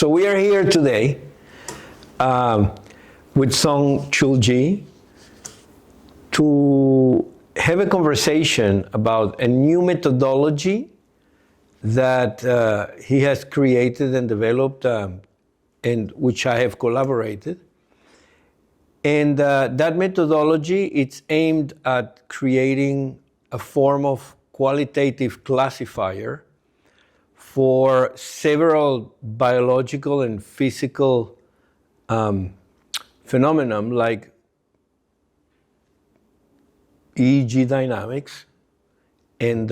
So we are here today with Sungchul Ji to have a conversation about a new methodology that he has created and developed, and which I have collaborated. And that methodology, it's aimed at creating a form of qualitative classifier for several biological and physical phenomena like EEG dynamics and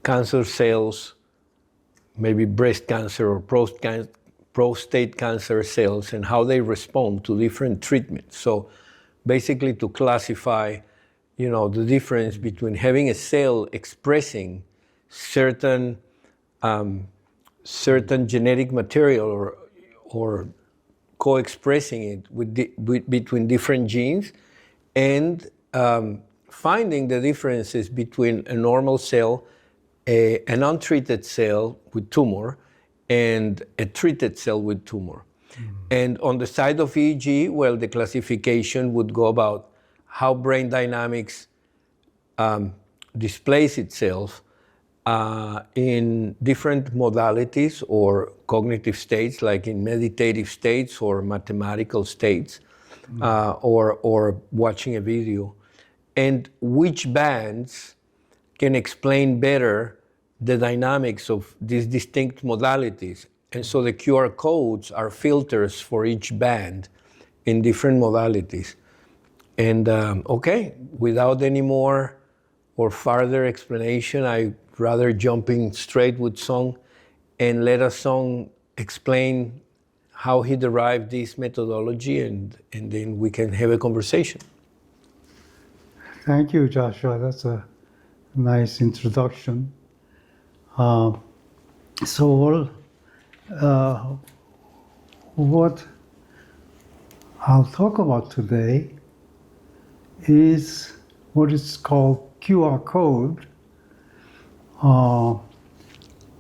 cancer cells, maybe breast cancer or prostate cancer cells, and how they respond to different treatments. So basically to classify, the difference between having a cell expressing certain genetic material or co-expressing it between different genes, and finding the differences between a normal cell, an untreated cell with tumor, and a treated cell with tumor. Mm-hmm. And on the side of EEG, well, the classification would go about how brain dynamics displays itself in different modalities or cognitive states, like in meditative states or mathematical states, or watching a video, and which bands can explain better the dynamics of these distinct modalities. And so the QR codes are filters for each band in different modalities. And okay, without any more or further explanation, I rather jumping straight with Sung and let us Sung explain how he derived this methodology, and then we can have a conversation. Thank you, Joshua. That's a nice introduction. What I'll talk about today is what is called QR code,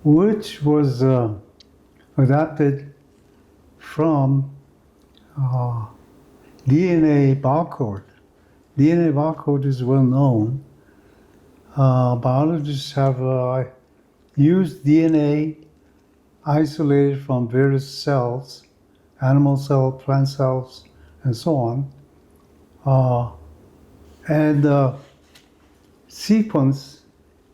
which was adapted from DNA barcode. DNA barcode is well known. Biologists have used DNA isolated from various cells, animal cells, plant cells, and so on, and sequence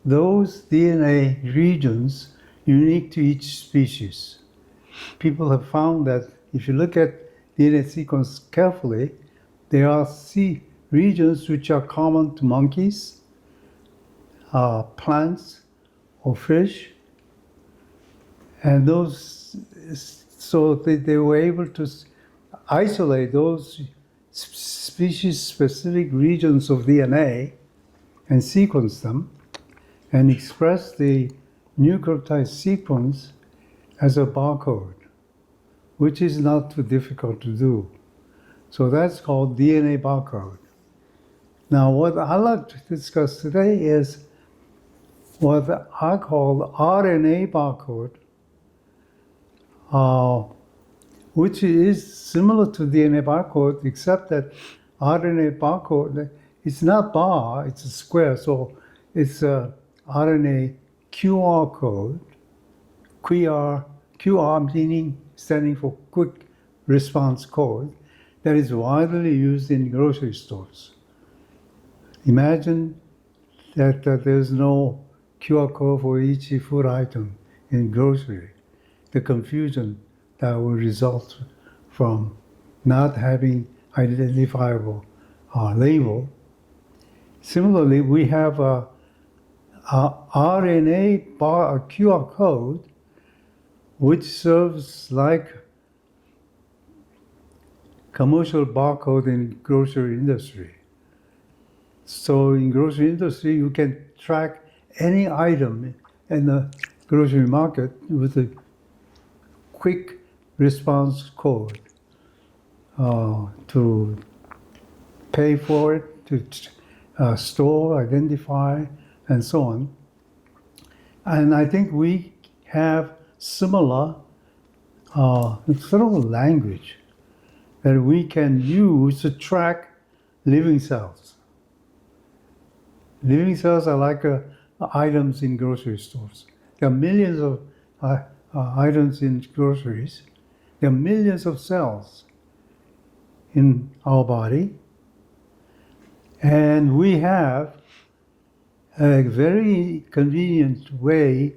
those DNA regions unique to each species. People have found that if you look at DNA sequence carefully, there are regions which are common to monkeys, plants, or fish, and they were able to isolate those species-specific regions of DNA and sequence them and express the nucleotide sequence as a barcode, which is not too difficult to do. So that's called DNA barcode. Now, what I'd like to discuss today is what I call RNA barcode, which is similar to DNA barcode, except that RNA barcode, it's not bar, it's a square, so it's a RNA QR code, QR meaning standing for quick response code, that is widely used in grocery stores. Imagine that there's no QR code for each food item in grocery. The confusion that will result from not having identifiable label. Similarly, we have a RNA QR code, which serves like commercial barcode in grocery industry. So in grocery industry, you can track any item in the grocery market with a quick response code to pay for it, to store, identify, and so on. And I think we have similar sort of language that we can use to track living cells. Living cells are like items in grocery stores. There are millions of items in groceries. There are millions of cells in our body. And we have a very convenient way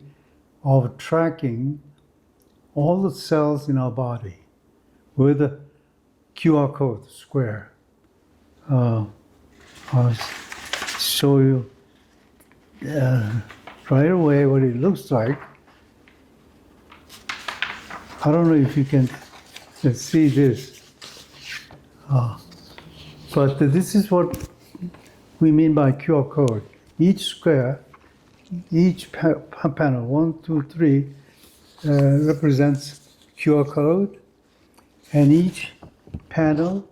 of tracking all the cells in our body with a QR code square. I'll show you right away what it looks like. I don't know if you can see this, but this is what we mean by QR code. Each square, each panel, 1, 2, 3, represents QR code, and each panel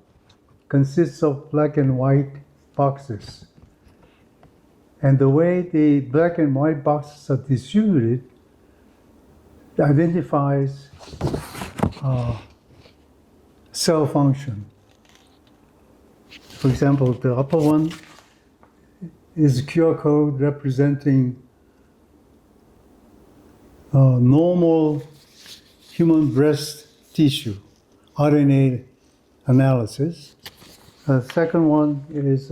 consists of black and white boxes. And the way the black and white boxes are distributed identifies cell function. For example, the upper one is a QR code representing normal human breast tissue, RNA analysis. The second one is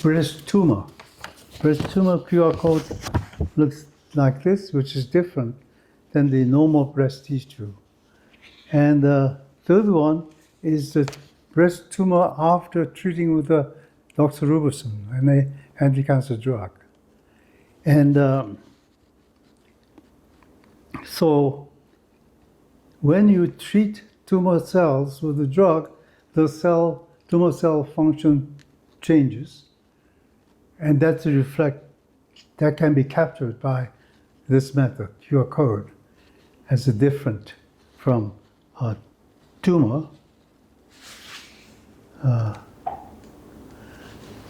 breast tumor. Breast tumor QR code looks like this, which is different than the normal breast tissue. And the third one is the breast tumor after treating with doxorubicin, an anti-cancer drug. And so when you treat tumor cells with the drug, the tumor cell function changes, and that can be captured by this method, QR code, as a different from a tumor.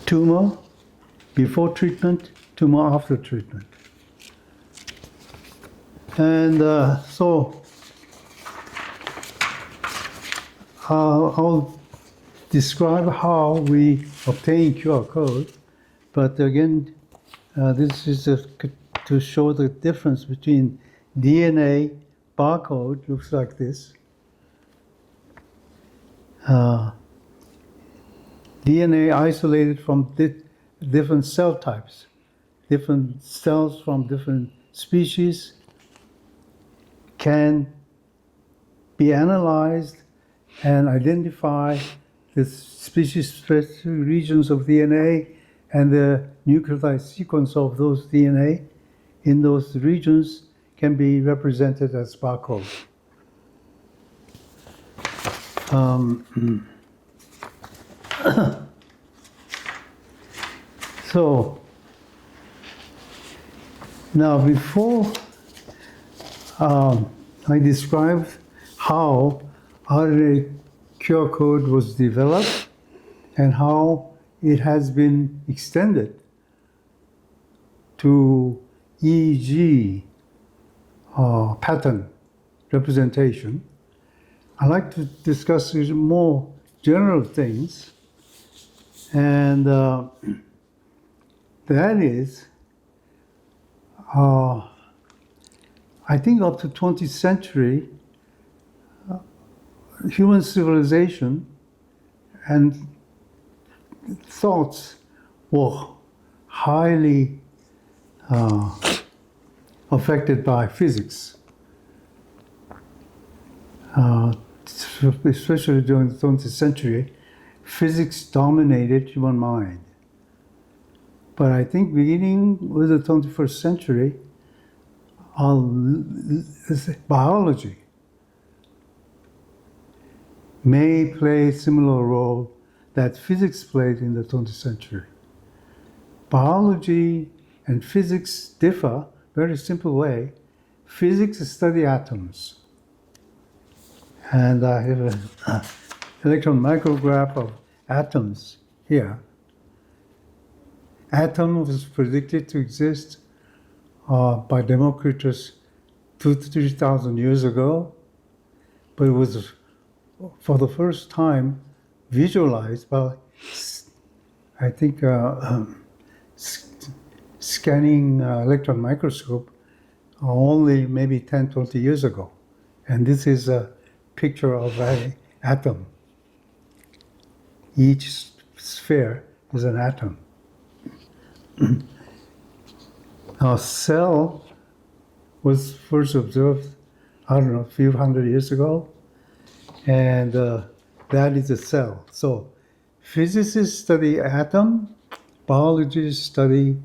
Tumor before treatment, tumor after treatment. And so I'll describe how we obtain QR code, but again, this is to show the difference between DNA barcode, looks like this. DNA isolated from different cell types, different cells from different species can be analyzed and identify the species-specific regions of DNA and the nucleotide sequence of those DNA in those regions can be represented as barcode. So now before I described how RNA QR code was developed and how it has been extended to EEG pattern representation, I'd like to discuss more general things, and that is, I think up to 20th century, human civilization and thoughts were highly affected by physics, especially during the 20th century. Physics dominated human mind. But I think beginning with the 21st century, biology may play a similar role that physics played in the 20th century. Biology and physics differ very simple way. Physics study atoms. And I have an electron micrograph of atoms here. Atom was predicted to exist by Democritus 2,000 to 3,000 years ago, but it was for the first time visualized by, I think, scanning electron microscope only maybe 10, 20 years ago. And this is a picture of an atom. Each sphere is an atom. A cell was first observed, I don't know, a few hundred years ago, and that is a cell. So physicists study atom, biologists study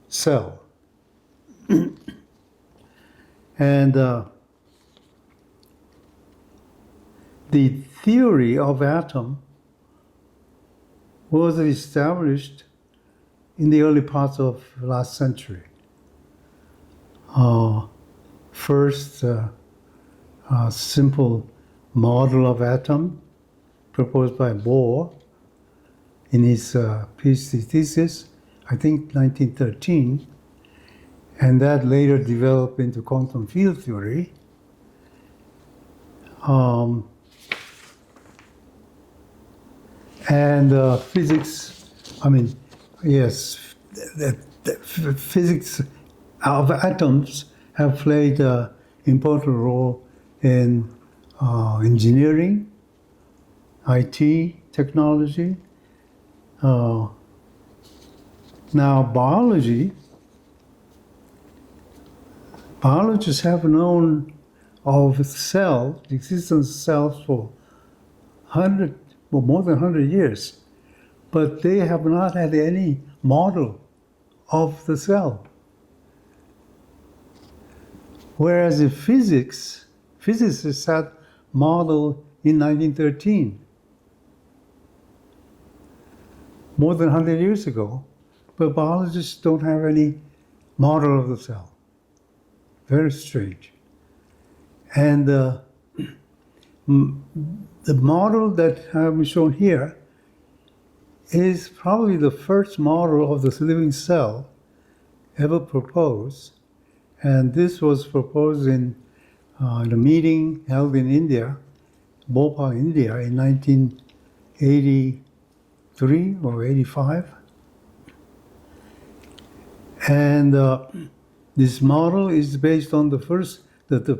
cell. And the theory of atom was established in the early parts of last century. First, a simple model of atom proposed by Bohr in his PhD thesis, I think 1913, and that later developed into quantum field theory. And physics, the physics of atoms have played an important role in engineering, IT, technology. Now biologists have known of cells, the existence of cells for more than 100 years, but they have not had any model of the cell. Whereas in physics, physicists had model in 1913, more than 100 years ago, but biologists don't have any model of the cell. Very strange. And the model that I'm shown here is probably the first model of this living cell ever proposed. And this was proposed in a meeting held in India, Bhopal, India, in 1983 or 85. And this model is based on the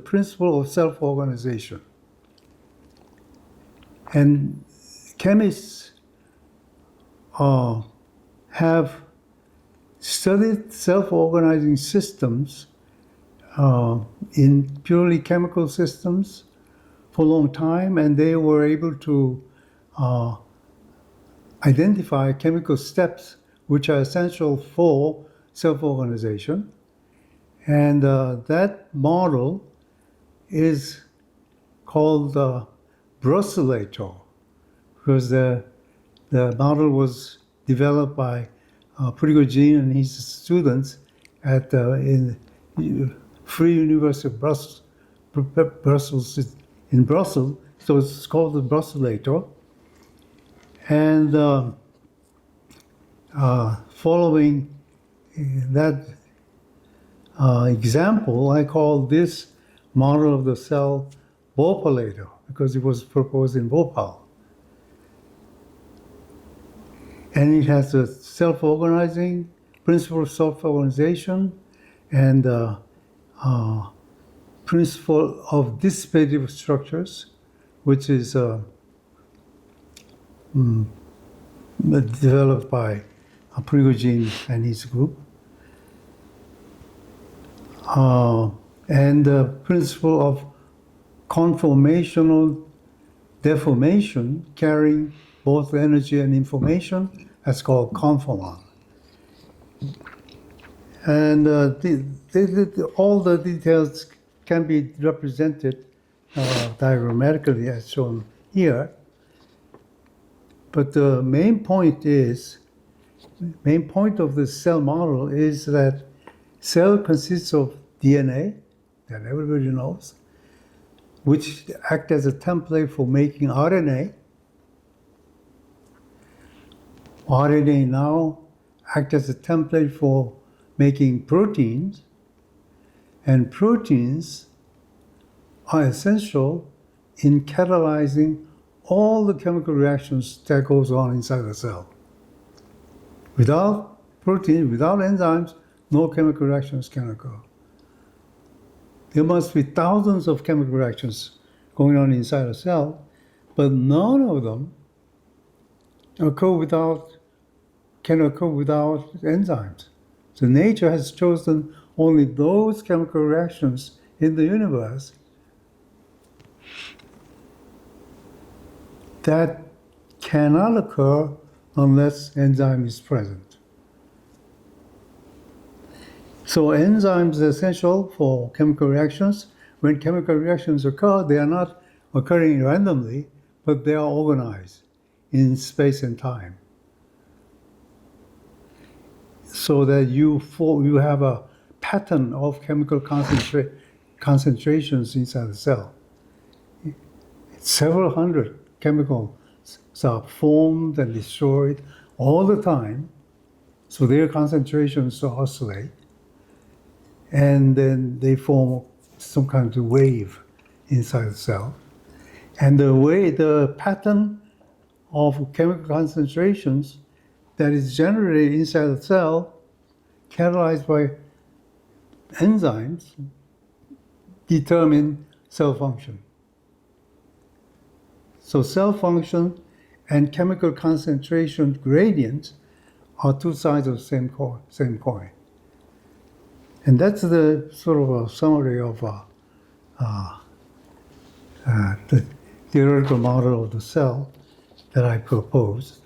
principle of self-organization. And chemists have studied self-organizing systems in purely chemical systems for a long time, and they were able to identify chemical steps which are essential for self-organization. And that model is called the Brusselator, because the model was developed by Prigogine and his students at in Free University of Brussels in Brussels. So it's called the Brusselator. And following that example, I call this model of the cell Bhopalator, because it was proposed in Bhopal. And it has a self-organizing, principle of self-organization, and principle of dissipative structures, which is developed by Prigogine and his group. And the principle of conformational deformation, carrying both energy and information, that's called conformal. And all the details can be represented diagrammatically as shown here. But the main point of the cell model is that cell consists of DNA, that everybody knows, which act as a template for making RNA. RNA now act as a template for making proteins, and proteins are essential in catalyzing all the chemical reactions that goes on inside the cell. Without protein, without enzymes, no chemical reactions can occur. There must be thousands of chemical reactions going on inside a cell, but none of them can occur without enzymes. So nature has chosen only those chemical reactions in the universe that cannot occur unless enzyme is present. So enzymes are essential for chemical reactions. When chemical reactions occur, they are not occurring randomly, but they are organized in space and time. So that you have a pattern of chemical concentrations inside the cell. Several hundred chemicals are formed and destroyed all the time, so their concentrations oscillate, and then they form some kind of wave inside the cell. And the pattern of chemical concentrations that is generated inside the cell, catalyzed by enzymes, determine cell function. So cell function and chemical concentration gradients are two sides of the same coin. And that's the sort of a summary of the theoretical model of the cell that I proposed.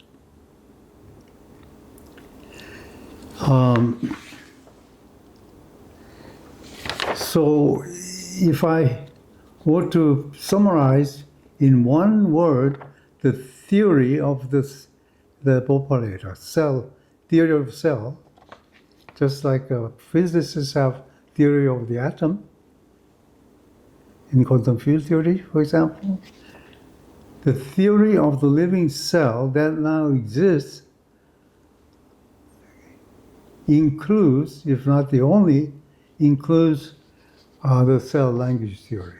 So if I were to summarize in one word the theory of the operator, theory of cell, just like physicists have theory of the atom in quantum field theory, for example, the theory of the living cell that now exists includes, if not the only, includes the cell language theory.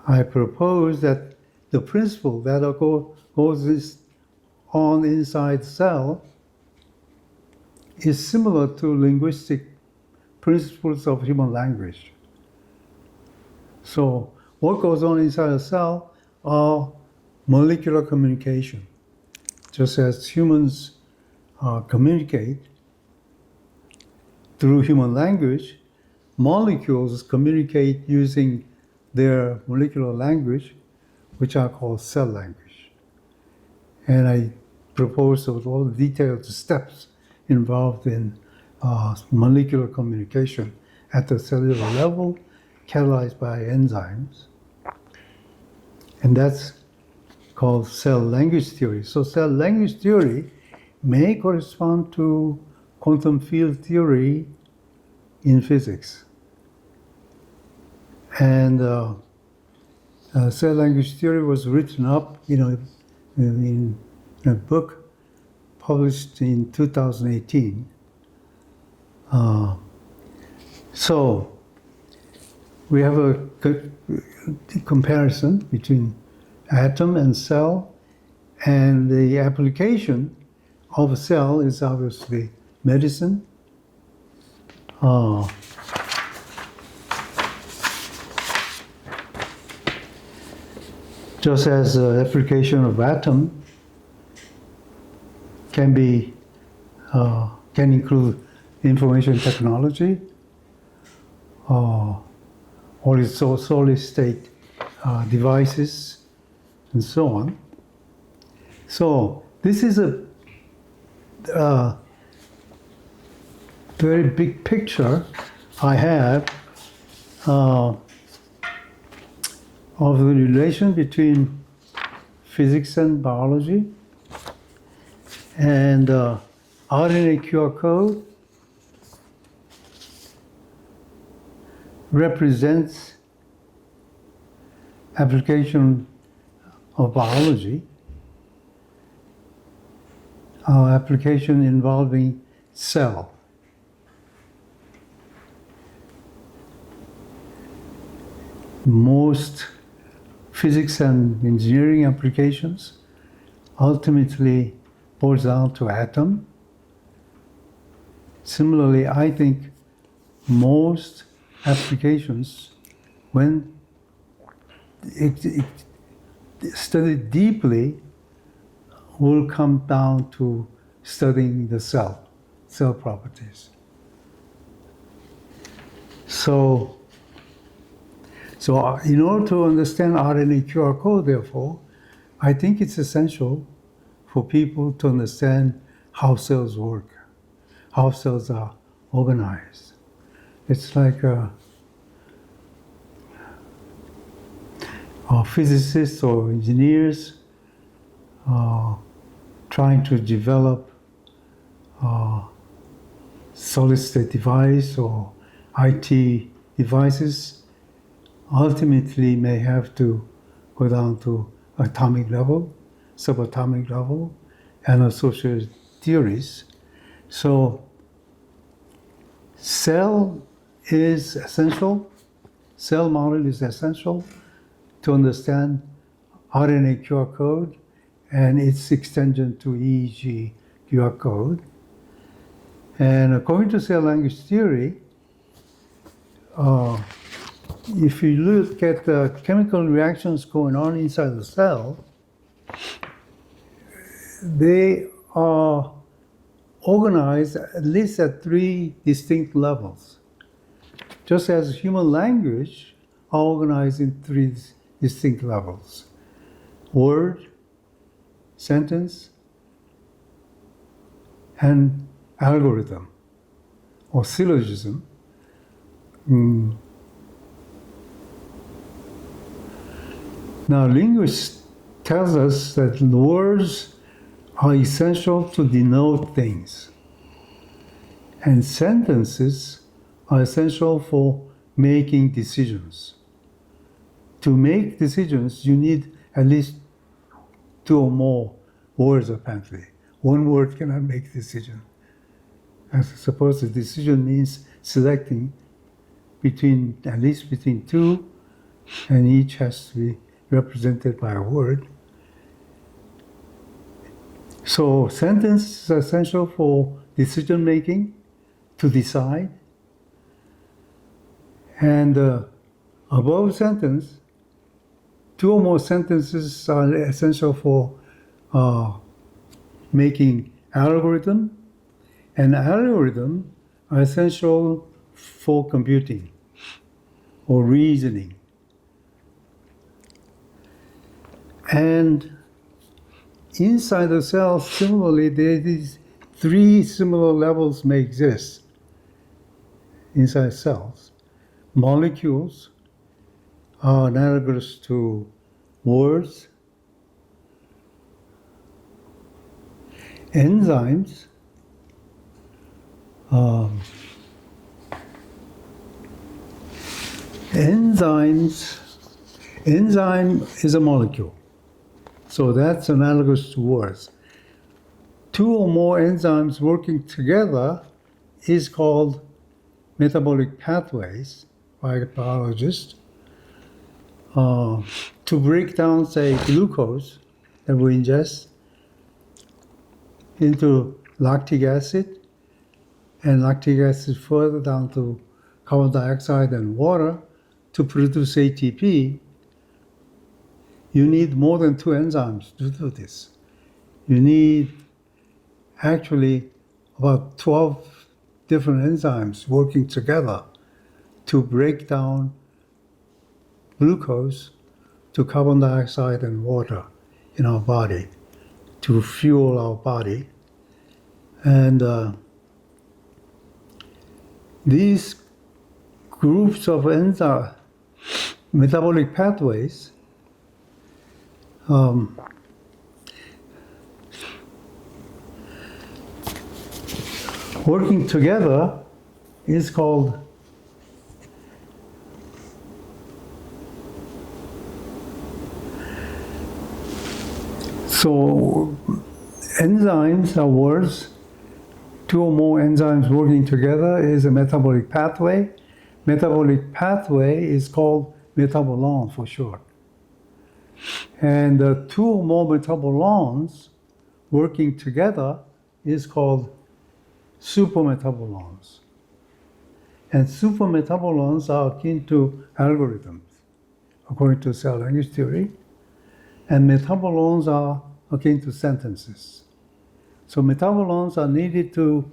I propose that the principle that goes on inside cell is similar to linguistic principles of human language. So what goes on inside a cell are molecular communication. Just as humans communicate through human language, molecules communicate using their molecular language, which are called cell language. And I propose all the detailed steps involved in molecular communication at the cellular level, catalyzed by enzymes. And that's called cell language theory. So cell language theory may correspond to quantum field theory in physics. And cell language theory was written up, in a book published in 2018. So we have a comparison between atom and cell, and the application of a cell is obviously medicine. Just as the application of atom can include information technology, or its solid state devices, and so on. So this is a very big picture I have of the relation between physics and biology. And RNA QR code represents application of biology, application involving cell. most physics and engineering applications ultimately boils down to atom. Similarly, I think most applications, when studied deeply, will come down to studying the cell properties. So in order to understand RNA QR code, therefore, I think it's essential for people to understand how cells work, how cells are organized. It's like physicists or engineers trying to develop solid-state device or IT devices ultimately may have to go down to atomic level, subatomic level, and associated theories. So cell is essential, cell model is essential to understand RNA QR code and its extension to EEG QR code. And according to cell language theory, if you look at the chemical reactions going on inside the cell, they are organized at least at 3 distinct levels. Just as human language are organized in 3 distinct levels: word, sentence, and algorithm or syllogism. Now, linguists tells us that words are essential to denote things, and sentences are essential for making decisions. To make decisions, you need at least 2 or more words, apparently. One word cannot make decision. I suppose the decision means selecting at least between 2, and each has to be represented by a word. So sentence is essential for decision making, to decide. And above sentence, 2 or more sentences are essential for making algorithm, and algorithm are essential for computing or reasoning. And inside the cell, similarly, these 3 similar levels may exist inside cells. Molecules are analogous to words. Enzymes enzyme is a molecule. So that's analogous to words. 2 or more enzymes working together is called metabolic pathways by a biologist. To break down, say, glucose that we ingest into lactic acid, and lactic acid further down to carbon dioxide and water to produce ATP, you need more than 2 enzymes to do this. You need actually about 12 different enzymes working together to break down glucose to carbon dioxide and water in our body, to fuel our body. And these groups of enzyme metabolic pathways working together is called so enzymes are words. 2 or more enzymes working together is a metabolic pathway. Metabolic pathway is called metabolons for short. And two or more metabolons working together is called supermetabolons. And supermetabolons are akin to algorithms, according to cell language theory. And metabolons are akin to sentences. So metabolons are needed to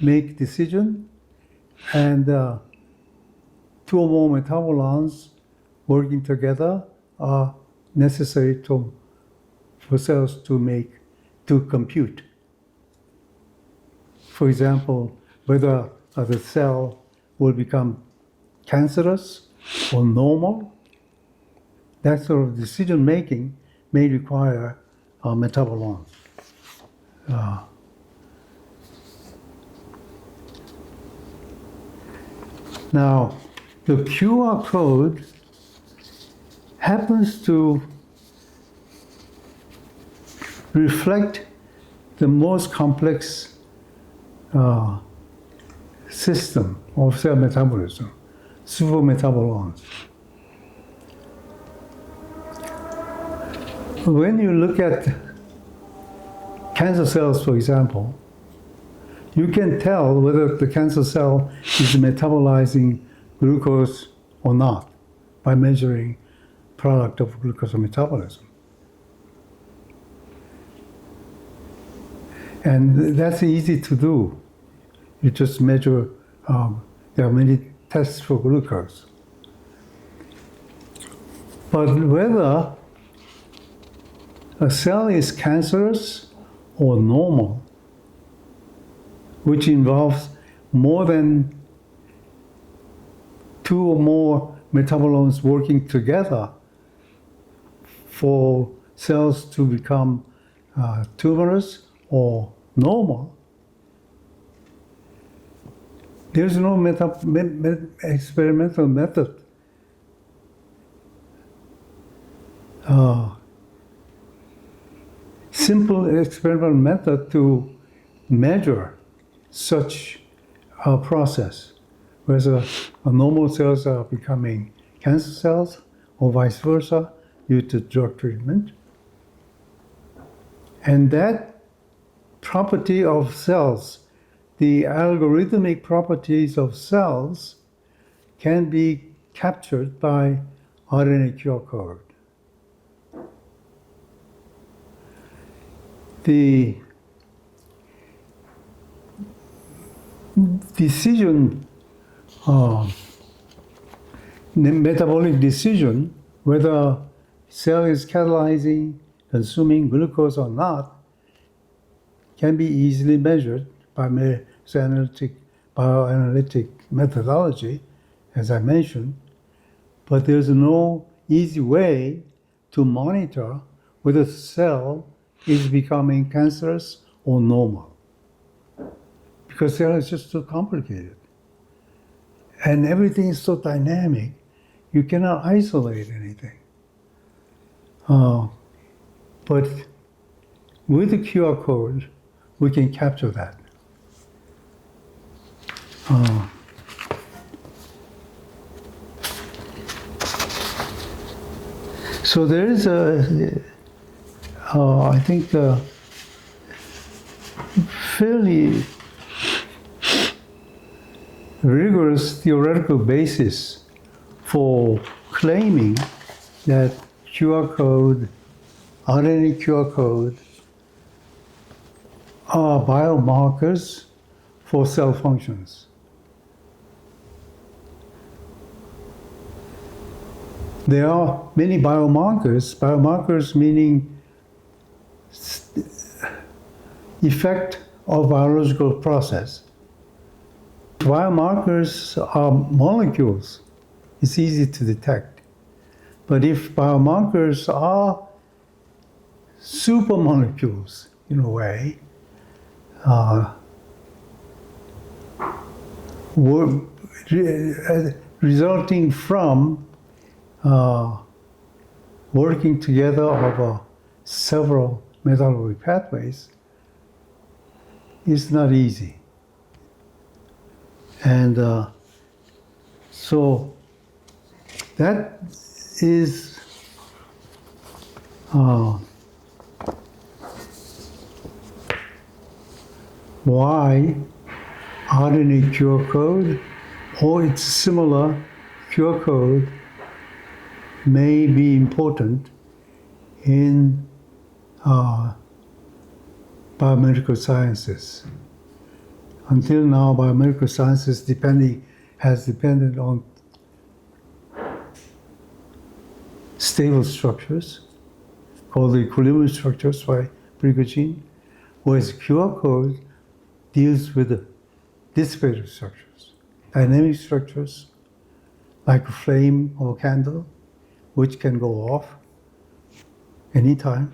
make decision, and two or more metabolons working together are necessary for cells to compute. For example, whether the cell will become cancerous or normal, that sort of decision making may require metabolons. Now, the QR code happens to reflect the most complex system of cell metabolism, supermetabolons. When you look at cancer cells, for example, you can tell whether the cancer cell is metabolizing glucose or not by measuring product of glucose metabolism. And that's easy to do. You just measure, there are many tests for glucose. But whether a cell is cancerous or normal, which involves more than two or more metabolons working together for cells to become tumorous or normal, there's no experimental method simple experimental method to measure such a process, whether normal cells are becoming cancer cells or vice versa due to drug treatment. And that property of cells, the algorithmic properties of cells, can be captured by RNA QR code. The decision, the metabolic decision, whether cell is catalyzing, consuming glucose or not, can be easily measured by bioanalytic methodology, as I mentioned, but there's no easy way to monitor whether the cell is becoming cancerous or normal, because cell is just too complicated. And everything is so dynamic, you cannot isolate anything. But with the QR code, we can capture that. So there is I think, fairly rigorous theoretical basis for claiming that QR code, RNA QR code, are biomarkers for cell functions. There are many biomarkers meaning effect of biological process. Biomarkers are molecules. It's easy to detect. But if biomarkers are supermolecules, in a way, resulting from working together of several metabolic pathways, is not easy. And so That is why RNA QR code or its similar QR code may be important in biomedical sciences. Until now, biomedical sciences has depended on stable structures called the equilibrium structures by Brigogine, whereas QR code deals with the dissipative structures, dynamic structures like a flame or a candle, which can go off anytime.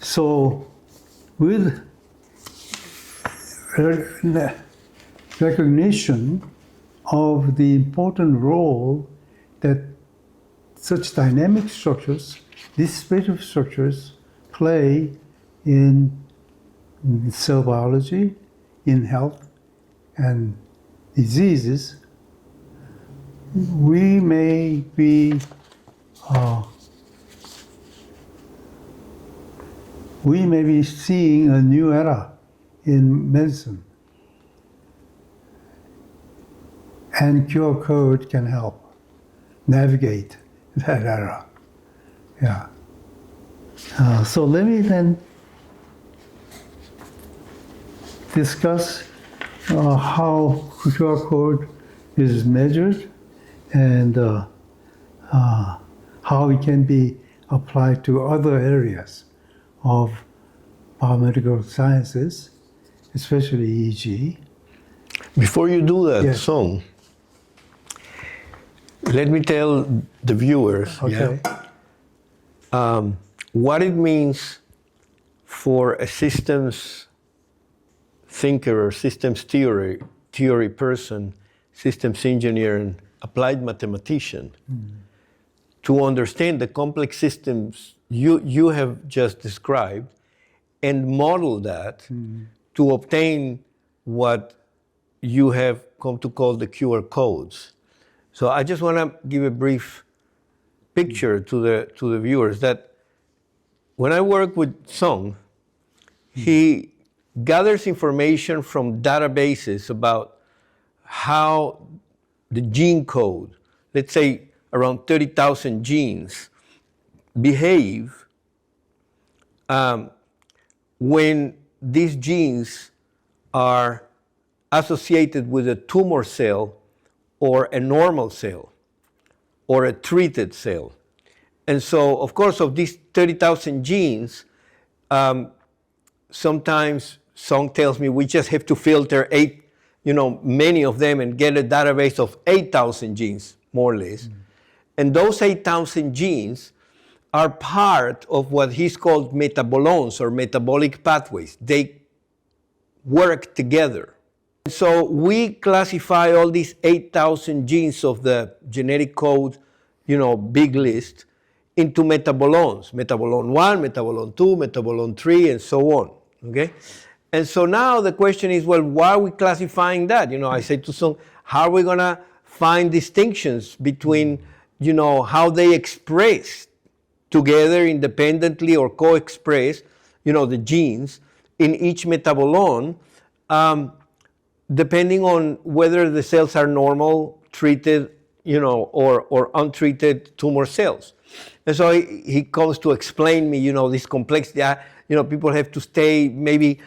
So with recognition of the important role that such dynamic structures, dissipative structures, play in cell biology, in health and diseases, we may be seeing a new era in medicine, and QR code can help navigate that era. Yeah. So let me then discuss how QR code is measured and how it can be applied to other areas of biomedical sciences, especially EEG. Before you do that, Yes. Song, let me tell the viewers Okay. what it means for a systems thinker or systems theory person, systems engineer and applied mathematician to understand the complex systems you have just described and model that to obtain what you have come to call the QR codes. So I just want to give a brief picture to the viewers that when I work with Song, he gathers information from databases about how the gene code, let's say around 30,000 genes, behave when these genes are associated with a tumor cell or a normal cell or a treated cell. And so, of course, of these 30,000 genes, sometimes Song tells me we just have to filter many of them and get a database of 8,000 genes, more or less. And those 8,000 genes are part of what he's called metabolomes or metabolic pathways. They work together. So we classify all these 8,000 genes of the genetic code, big list, into metabolomes. Metabolome 1, metabolome 2, metabolome 3, and so on, okay? And so now the question is, well, why are we classifying that? I say to some, how are we gonna find distinctions between, how they express together independently or co-express, the genes in each metabolome, depending on whether the cells are normal, treated, or untreated tumor cells. And so he comes to explain me, this complexity. People have to stay maybe,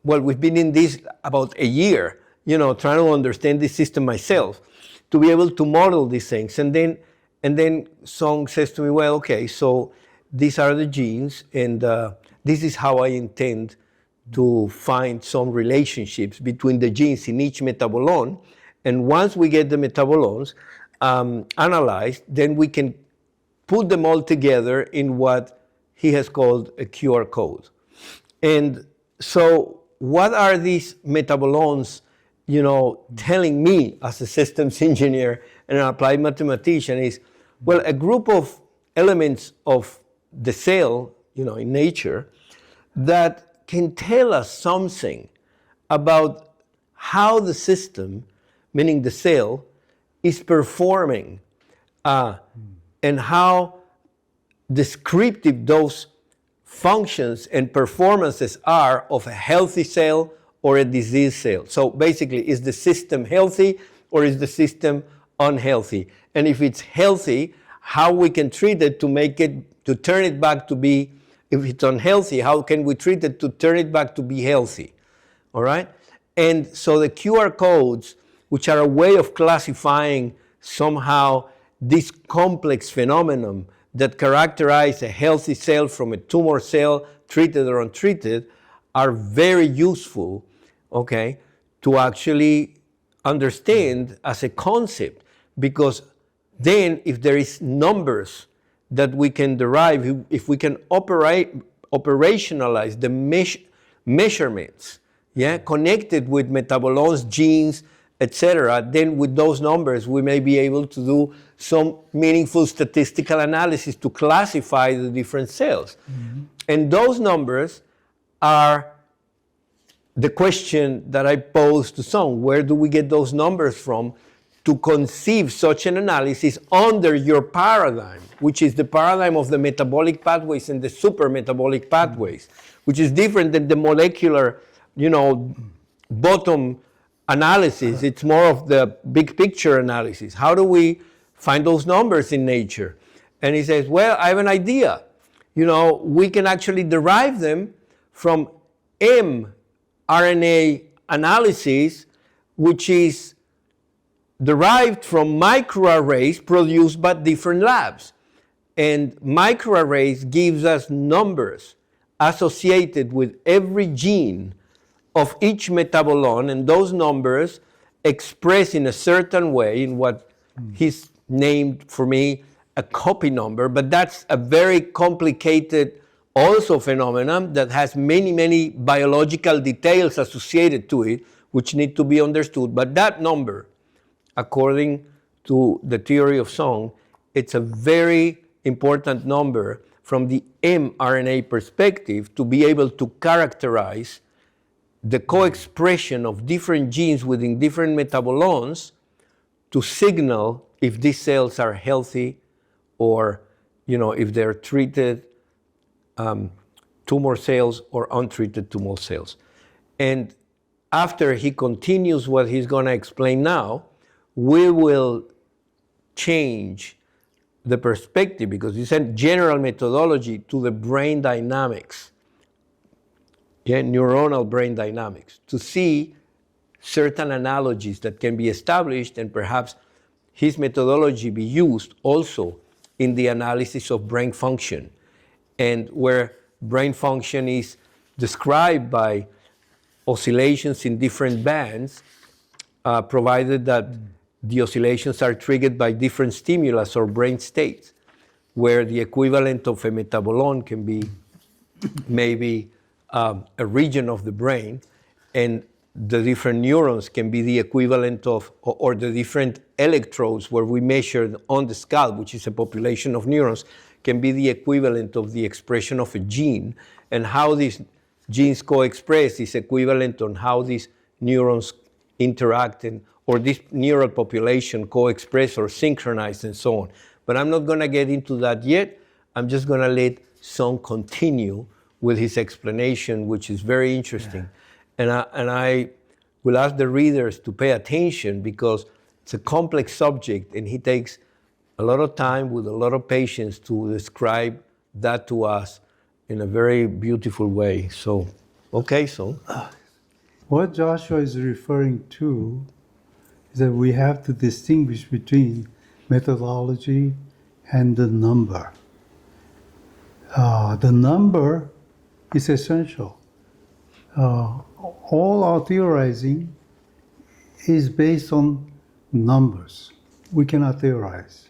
we've been in this about a year, trying to understand this system myself, to be able to model these things. And then Song says to me, well, okay, so these are the genes, and this is how I intend to find some relationships between the genes in each metabolome. And once we get the metabolomes analyzed, then we can put them all together in what he has called a QR code. And so what are these metabolomes, telling me as a systems engineer and an applied mathematician is, well, a group of elements of the cell, in nature, that can tell us something about how the system, meaning the cell, is performing, and how descriptive those functions and performances are of a healthy cell or a diseased cell. So basically, is the system healthy or is the system unhealthy? And if it's healthy, how we can treat it to turn it back to be, if it's unhealthy, how can we treat it to turn it back to be healthy? All right? And so the QR codes, which are a way of classifying somehow this complex phenomenon that characterize a healthy cell from a tumor cell, treated or untreated, are very useful, okay, to actually understand as a concept. Because then if there is numbers that we can derive, if we can operationalize the measurements, connected with metabolomes, genes, etc., then with those numbers we may be able to do some meaningful statistical analysis to classify the different cells. Mm-hmm. And those numbers are the question that I posed to Sung. Where do we get those numbers from to conceive such an analysis under your paradigm, which is the paradigm of the metabolic pathways and the supermetabolic pathways, which is different than the molecular, bottom analysis. It's more of the big picture analysis. How do we find those numbers in nature? And he says, well, I have an idea. We can actually derive them from mRNA analysis, which is derived from microarrays produced by different labs. And microarrays gives us numbers associated with every gene of each metabolome, and those numbers express in a certain way in what he's named for me a copy number, but that's a very complicated also phenomenon that has many, many biological details associated to it, which need to be understood. But that number, according to the theory of Sung, it's a very important number from the mRNA perspective to be able to characterize the co-expression of different genes within different metabolomes to signal if these cells are healthy or, if they're treated tumor cells or untreated tumor cells. And after he continues what he's going to explain now, we will change the perspective, because he said general methodology, to the brain dynamics, neuronal brain dynamics, to see certain analogies that can be established, and perhaps his methodology be used also in the analysis of brain function, and where brain function is described by oscillations in different bands, provided that the oscillations are triggered by different stimulus or brain states, where the equivalent of a metabolome can be maybe a region of the brain, and the different neurons can be the equivalent of, or the different electrodes where we measured on the scalp, which is a population of neurons, can be the equivalent of the expression of a gene, and how these genes co-express is equivalent on how these neurons interact, or this neural population co-express or synchronize and so on. But I'm not going to get into that yet. I'm just going to let Sung continue with his explanation, which is very interesting. Yeah. And I will ask the readers to pay attention, because it's a complex subject, and he takes a lot of time with a lot of patience to describe that to us in a very beautiful way. So, okay, Sung. What Joshua is referring to is that we have to distinguish between methodology and the number. The number is essential. All our theorizing is based on numbers. We cannot theorize.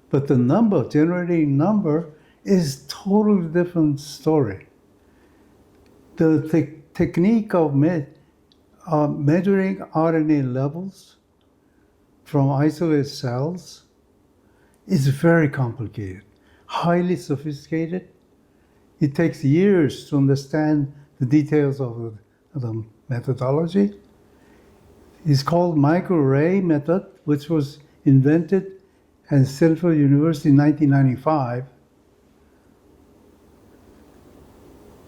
But the number, generating number, is totally different story. The technique of measuring RNA levels from isolated cells is very complicated, highly sophisticated. It takes years to understand the details of the methodology. It's called microarray method, which was invented at Stanford University in 1995.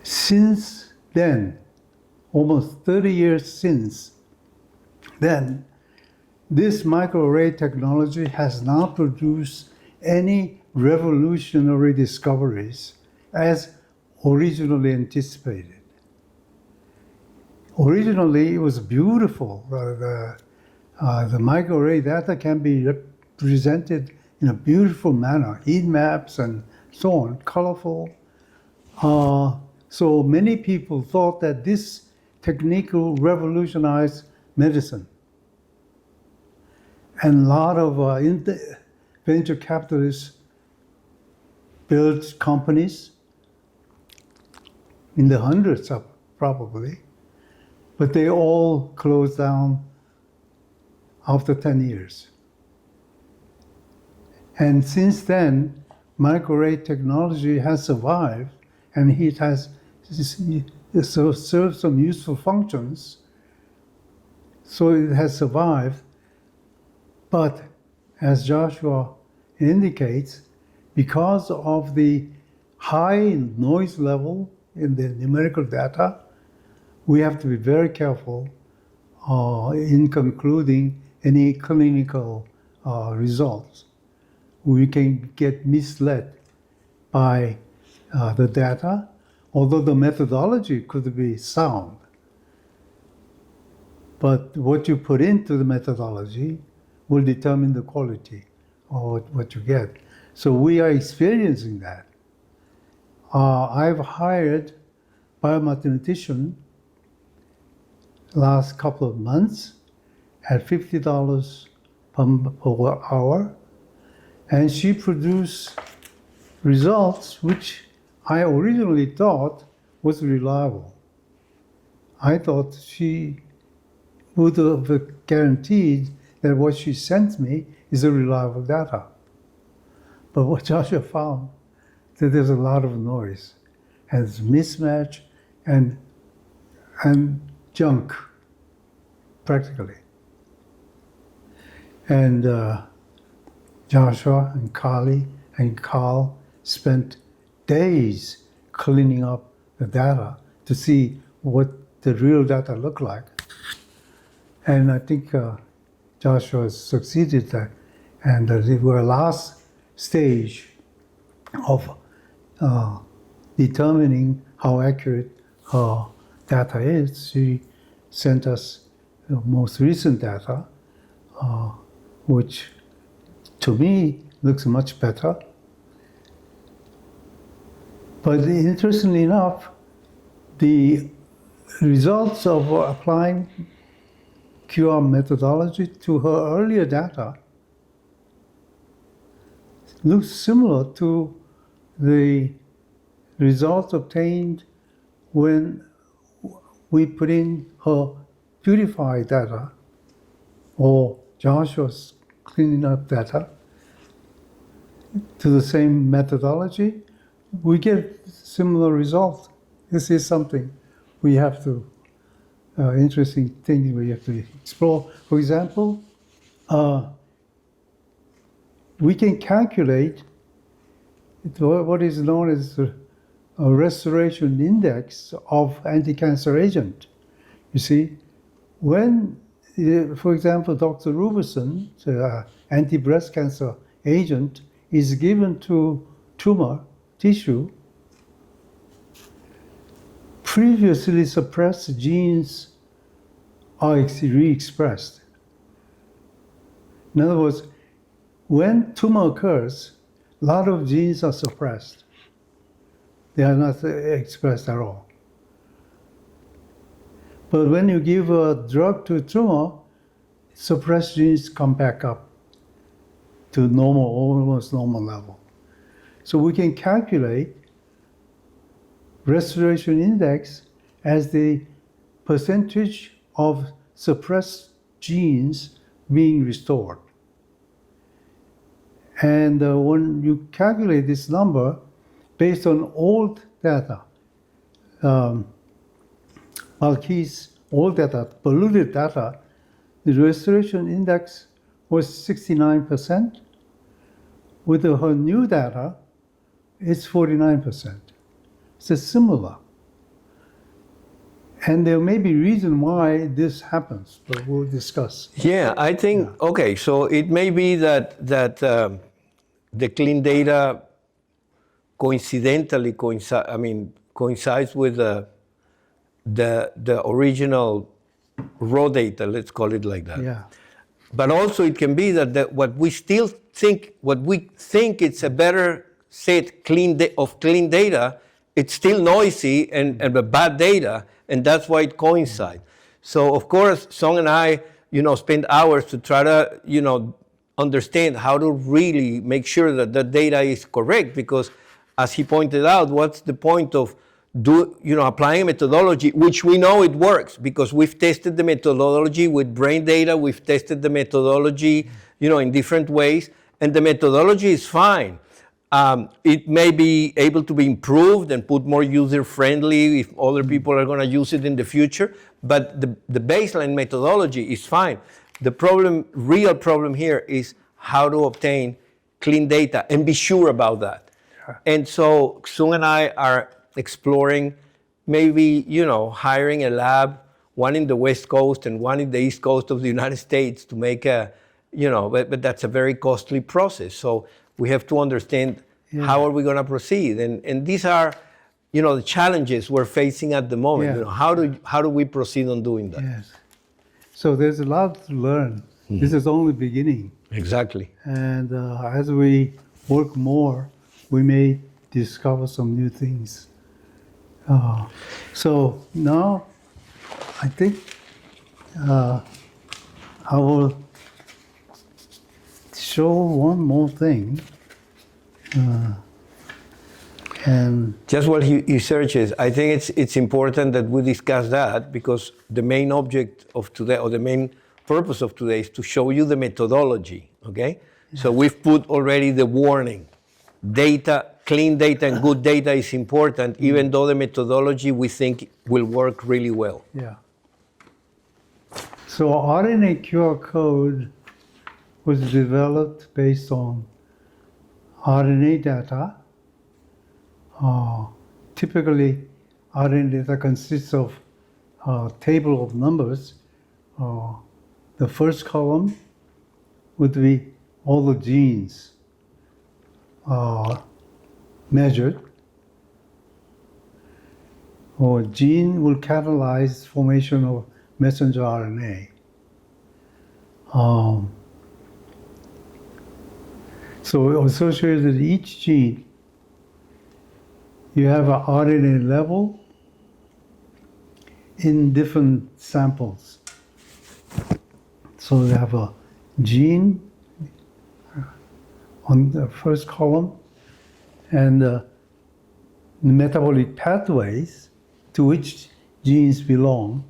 Since then, almost 30 years since then, this microarray technology has not produced any revolutionary discoveries as originally anticipated. Originally, it was beautiful. The microarray data can be represented in a beautiful manner, heat maps and so on, colorful. So many people thought that this technique will revolutionize medicine. And a lot of venture capitalists built companies in the hundreds of probably, but they all closed down after 10 years. And since then, microarray technology has survived, and it has served some useful functions. So it has survived. But as Joshua indicates, because of the high noise level in the numerical data, we have to be very careful in concluding any clinical results. We can get misled by the data, although the methodology could be sound. But what you put into the methodology will determine the quality of what you get. So we are experiencing that. I've hired biomathematician last couple of months at $50 per hour, and she produced results which I originally thought was reliable. I thought she would have guaranteed that what she sent me is a reliable data. But what Joshua found, that there's a lot of noise, and it's mismatch and junk, practically. And Joshua and Carly and Carl spent days cleaning up the data to see what the real data look like. And I think Joshua succeeded there. And they were last stage of determining how accurate her data is. She sent us the most recent data, which to me looks much better. But interestingly enough, the results of applying QR methodology to her earlier data looks similar to the results obtained when we put in her purified data or Joshua's cleaning up data to the same methodology. We get similar results. This is something we have to, interesting thing we have to explore. For example, we can calculate what is known as a restoration index of anti-cancer agent. You see, when, for example, Dr. Roberson, the anti-breast cancer agent, is given to tumor tissue, previously suppressed genes are re-expressed. In other words, when tumor occurs, a lot of genes are suppressed. They are not expressed at all. But when you give a drug to a tumor, suppressed genes come back up to normal, almost normal level. So we can calculate restoration index as the percentage of suppressed genes being restored. And when you calculate this number based on old data, Malki's old data, polluted data, the restoration index was 69%. With her new data, it's 49%. It's similar. And there may be reason why this happens, but we'll discuss. Yeah, I think, okay, so it may be that the clean data coincidentally coincides with the original raw data, let's call it like that. Yeah. But also it can be that what we think it's a better set of clean data, it's still noisy and bad data, and that's why it coincides. So of course, Song and I, spend hours to try to, understand how to really make sure that the data is correct, because as he pointed out, what's the point of applying a methodology, which we know it works because we've tested the methodology with brain data, we've tested the methodology, in different ways, and the methodology is fine. It may be able to be improved and put more user-friendly if other people are going to use it in the future, but the baseline methodology is fine. The real problem here is how to obtain clean data and be sure about that. And so Sung and I are exploring maybe, hiring a lab, one in the West Coast and one in the East Coast of the United States to make but that's a very costly process. So we have to understand how are we going to proceed. And these are, the challenges we're facing at the moment. Yeah. How do we proceed on doing that? Yes. So there's a lot to learn. Mm-hmm. This is only beginning. Exactly. And as we work more, we may discover some new things. So now, I think I will show one more thing. And just while he searches, I think it's important that we discuss that, because the main object of today, or the main purpose of today, is to show you the methodology, okay? Yes. So we've put already the warning. Data, clean data and good data is important, even though the methodology we think will work really well. Yeah. So RNA QR code was developed based on RNA data. Typically, RNA data consists of a table of numbers. The first column would be all the genes measured. Or gene will catalyze formation of messenger RNA. So associated with each gene, you have an RNA level in different samples. So you have a gene on the first column, and the metabolic pathways to which genes belong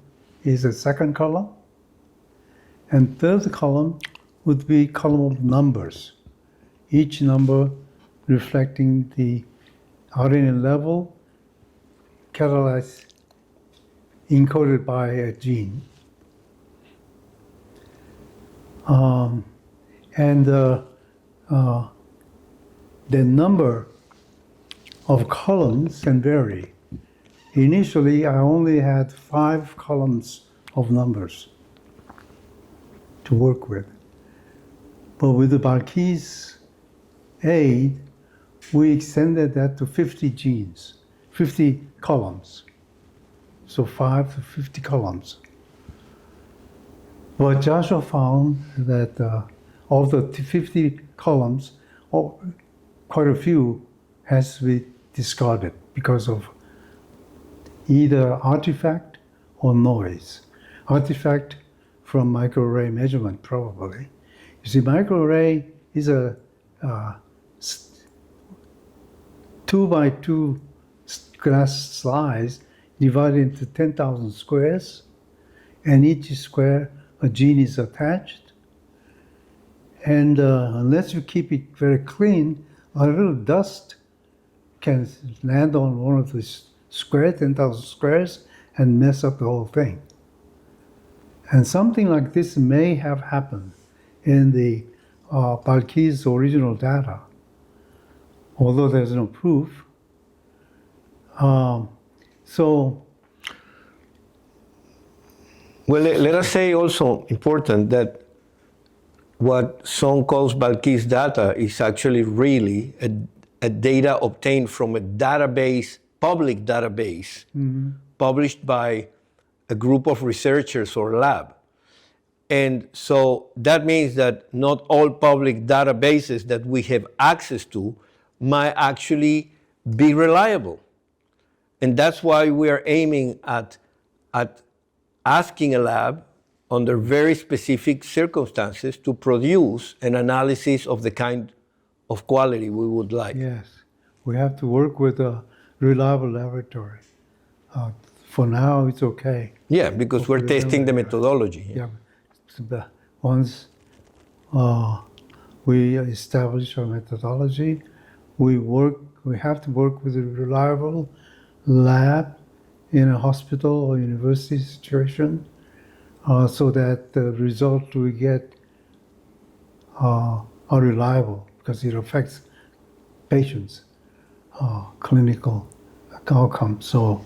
is the second column. And third column would be column of numbers, each number reflecting the RNA level catalyzed, encoded by a gene. The number of columns can vary. Initially, I only had 5 columns of numbers to work with. But with the Balkis aid, we extended that to 50 genes, 50 columns. So 5 to 50 columns. But Joshua found that of the 50 columns, quite a few has to be discarded because of either artifact or noise. Artifact from microarray measurement, probably. You see, microarray is a 2 by 2 glass slice divided into 10,000 squares, and each square a gene is attached. And unless you keep it very clean, a little dust can land on one of the square, 10,000 squares, and mess up the whole thing. And something like this may have happened in the Balkis original data, although there's no proof. So, well, let us say also important that what Song calls Balkis data is actually really a data obtained from a database, public database, published by a group of researchers or lab. And so that means that not all public databases that we have access to might actually be reliable. And that's why we are aiming at asking a lab under very specific circumstances to produce an analysis of the kind of quality we would like. yes, we have to work with a reliable laboratory. For now, it's okay. Yeah, because we're testing the methodology. Yeah, once we establish our methodology, we have to work with a reliable lab in a hospital or university situation, so that the results we get are reliable, because it affects patients' clinical outcome. So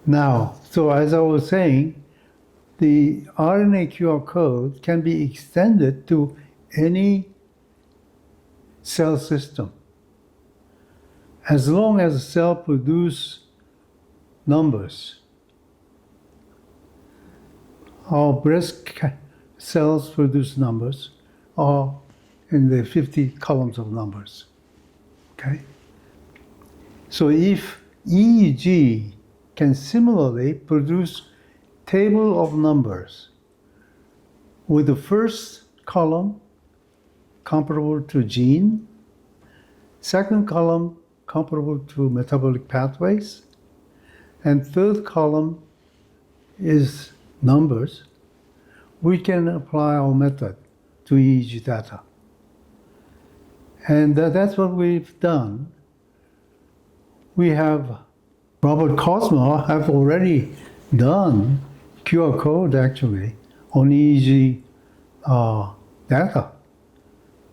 now, so as I was saying, the RNA QR code can be extended to any cell system, as long as the cell produces numbers. Our breast cells produce numbers, or in the 50 columns of numbers. Okay? So if EEG can similarly produce table of numbers with the first column comparable to gene, second column comparable to metabolic pathways, and third column is numbers, we can apply our method to EEG data. And that's what we've done. We have, Robert Cosmo have already done QR code actually on EEG data.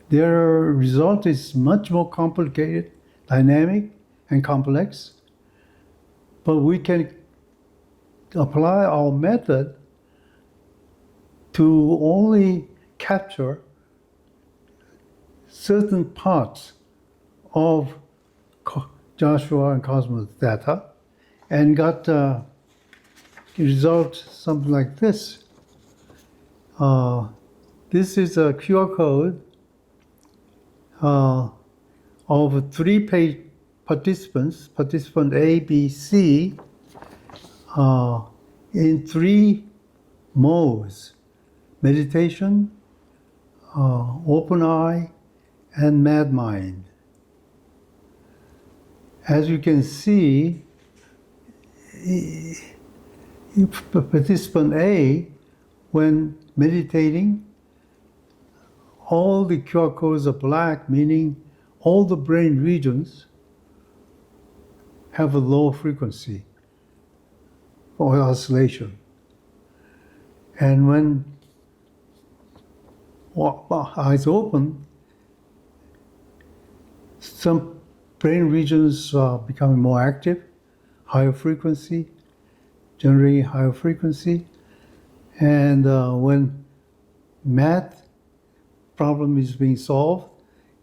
Their result is much more complicated, dynamic, and complex, but we can apply our method to only capture certain parts of Joshua and Cosmo's data, and got a result something like this. This is a QR code of 3 participants, participant A, B, C, in 3 modes: meditation, open eye, and mad mind. As you can see, participant A, when meditating, all the QR codes are black, meaning all the brain regions have a low frequency or oscillation. And when eyes open, some brain regions are becoming more active, higher frequency, generating higher frequency. And when math problem is being solved,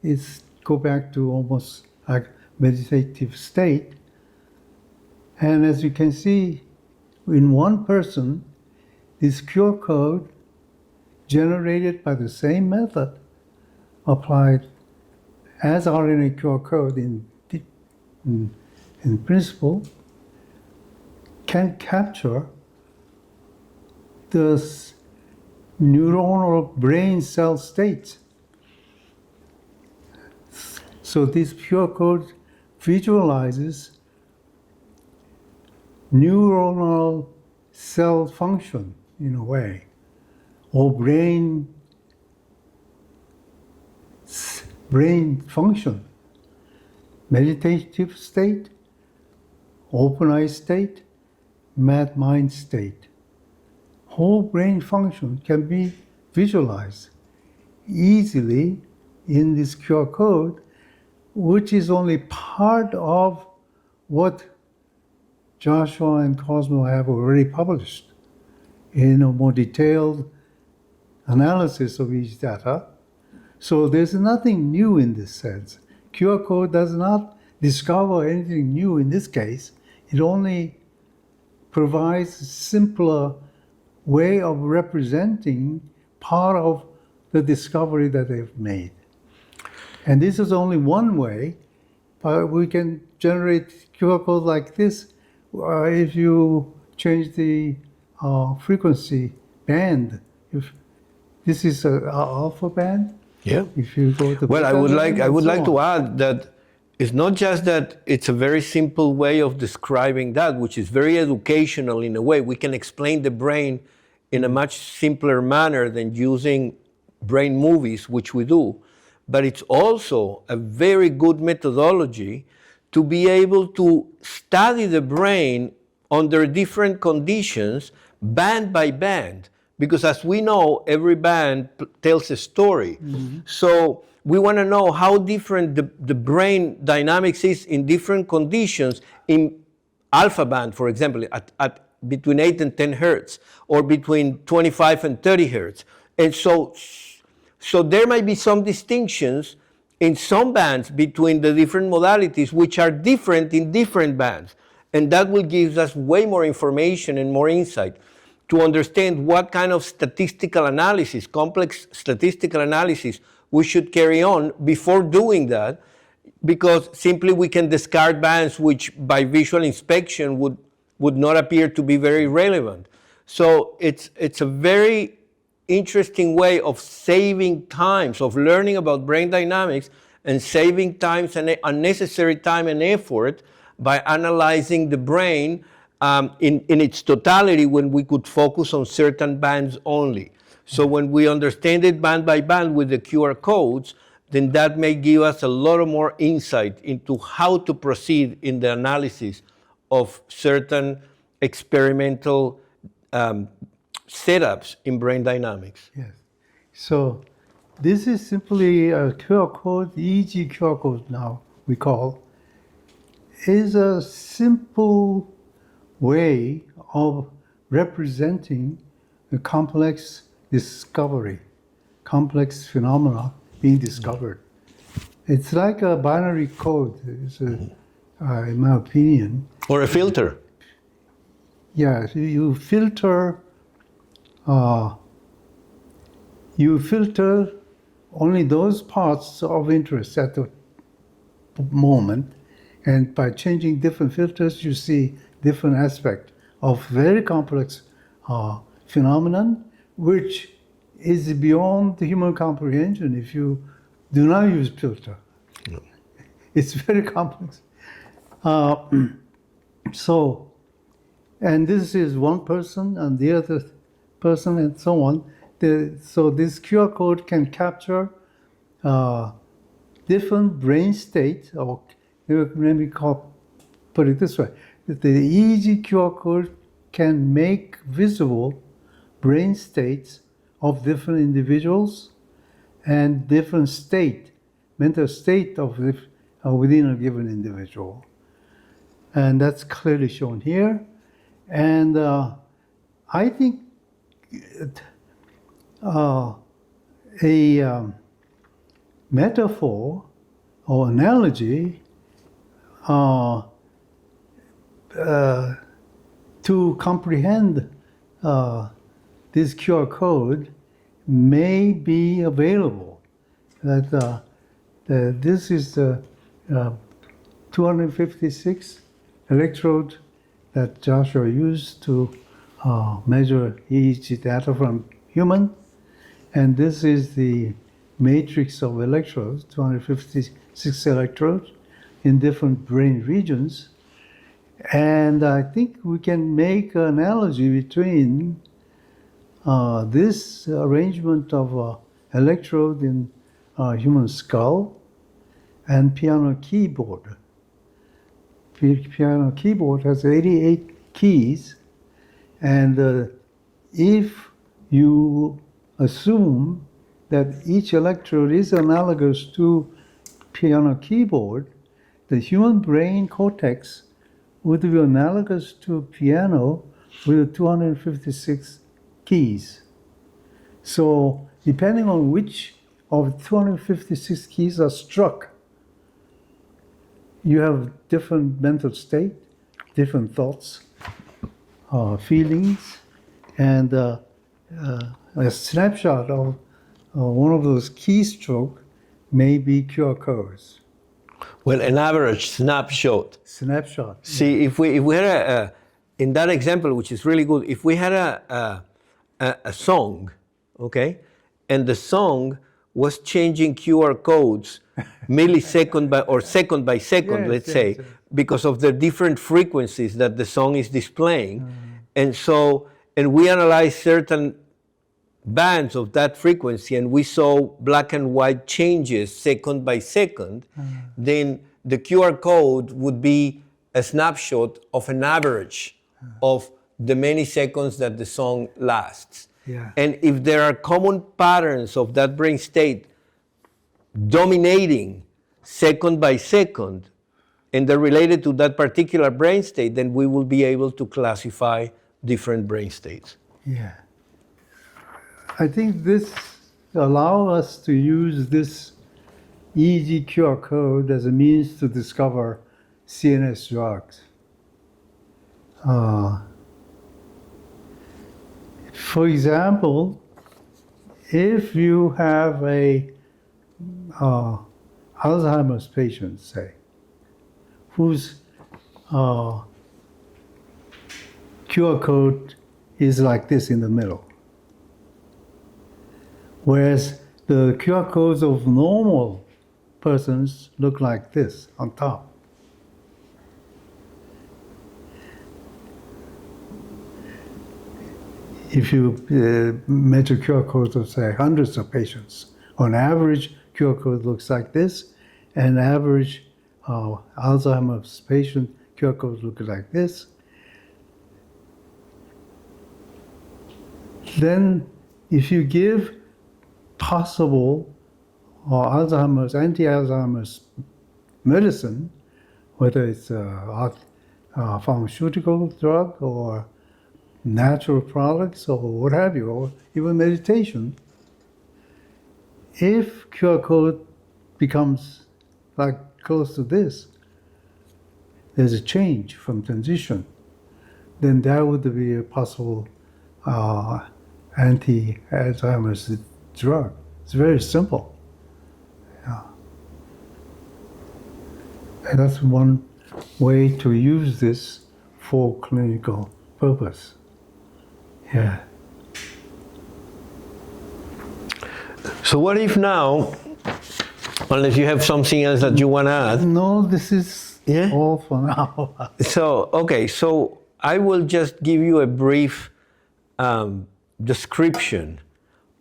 it's go back to almost like meditative state. And as you can see, in one person, this QR code generated by the same method applied as RNA QR code in principle can capture the neuronal brain cell states. So this QR code visualizes neuronal cell function in a way, or brain function, meditative state, open eye state, mad mind state. Whole brain function can be visualized easily in this QR code, which is only part of what Joshua and Cosmo have already published in a more detailed analysis of each data. So there's nothing new in this sense. QR code does not discover anything new in this case. It only provides a simpler way of representing part of the discovery that they've made. And this is only one way, but we can generate QR code like this if you change the frequency band. If this is an alpha band, Yeah. if you go to Well, I would like to add that it's not just that it's a very simple way of describing that, which is very educational in a way. We can explain the brain in a much simpler manner than using brain movies, which we do. But it's also a very good methodology to be able to study the brain under different conditions, band by band. Because as we know, every band tells a story. Mm-hmm. So we want to know how different the brain dynamics is in different conditions in alpha band, for example, at between 8 and 10 hertz, or between 25 and 30 hertz. And so there might be some distinctions in some bands between the different modalities, which are different in different bands. And that will give us way more information and more insight to understand what kind of statistical analysis, complex statistical analysis, we should carry on before doing that, because simply we can discard bands which by visual inspection would not appear to be very relevant. So it's a very interesting way of saving times, of learning about brain dynamics and saving times and unnecessary time and effort by analyzing the brain in its totality, when we could focus on certain bands only. So when we understand it band by band with the QR codes, then that may give us a lot of more insight into how to proceed in the analysis of certain experimental setups in brain dynamics. Yes. So this is simply a QR code, EEG QR code now we call, is a simple way of representing a complex discovery, complex phenomena being discovered. It's like a binary code, in my opinion. Or a filter. Yeah, you filter only those parts of interest at the moment, and by changing different filters, you see different aspect of very complex phenomenon, which is beyond the human comprehension if you do not use filter. No. It's very complex. So, and this is one person and the other person and so on. So this QR code can capture different brain states, or let me put it this way. The EEG QR code can make visible brain states of different individuals and different mental state of within a given individual. And that's clearly shown here. And I think a metaphor or analogy to comprehend this QR code may be available. That this is the 256 electrode that Joshua used to measure EEG data from human, and this is the matrix of electrodes, 256 electrodes in different brain regions. And I think we can make an analogy between this arrangement of electrode in human skull and piano keyboard. Piano keyboard has 88 keys, and if you assume that each electrode is analogous to piano keyboard, the human brain cortex would be analogous to a piano with 256 keys. So depending on which of 256 keys are struck, you have different mental state, different thoughts, feelings, and a snapshot of one of those keystroke may be QR codes. Well, an average snapshot. Snapshot. See, if we had in that example, which is really good, if we had a song, okay, and the song was changing QR codes millisecond by or second by second, Yes, let's yes, say, yes. because of the different frequencies that the song is displaying, and we analyzed certain bands of that frequency and we saw black and white changes second by second, then the QR code would be a snapshot of an average of the many seconds that the song lasts. Yeah. And if there are common patterns of that brain state dominating second by second, and they're related to that particular brain state, then we will be able to classify different brain states. Yeah. I think this allows us to use this EEG QR code as a means to discover CNS drugs. For example, if you have a Alzheimer's patient, say, whose QR code is like this in the middle, whereas the QR codes of normal persons look like this on top. If you measure QR codes of, say, hundreds of patients, on average, QR code looks like this, and average Alzheimer's patient QR codes look like this. Then, if you give possible Alzheimer's, anti-Alzheimer's medicine, whether it's a pharmaceutical drug or natural products or what have you, or even meditation, if QR code becomes like close to this, there's a change from transition, then that would be a possible anti-Alzheimer's drug. It's very simple. Yeah. And that's one way to use this for clinical purpose. Yeah. So what if now, unless you have something else that you want to add? No, this is all for now. So, okay, so I will just give you a brief description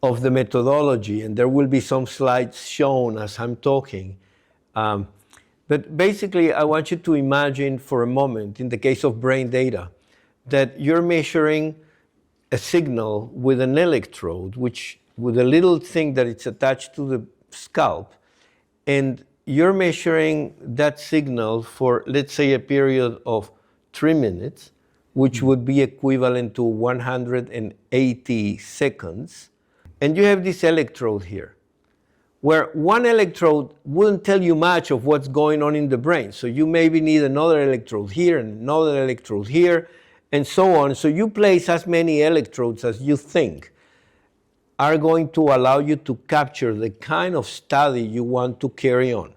of the methodology, and there will be some slides shown as I'm talking. But basically, I want you to imagine for a moment, in the case of brain data, that you're measuring a signal with an electrode, with a little thing that it's attached to the scalp, and you're measuring that signal for, let's say, a period of 3 minutes, which would be equivalent to 180 seconds. And you have this electrode here, where one electrode wouldn't tell you much of what's going on in the brain. So you maybe need another electrode here and another electrode here, and so on. So you place as many electrodes as you think are going to allow you to capture the kind of study you want to carry on.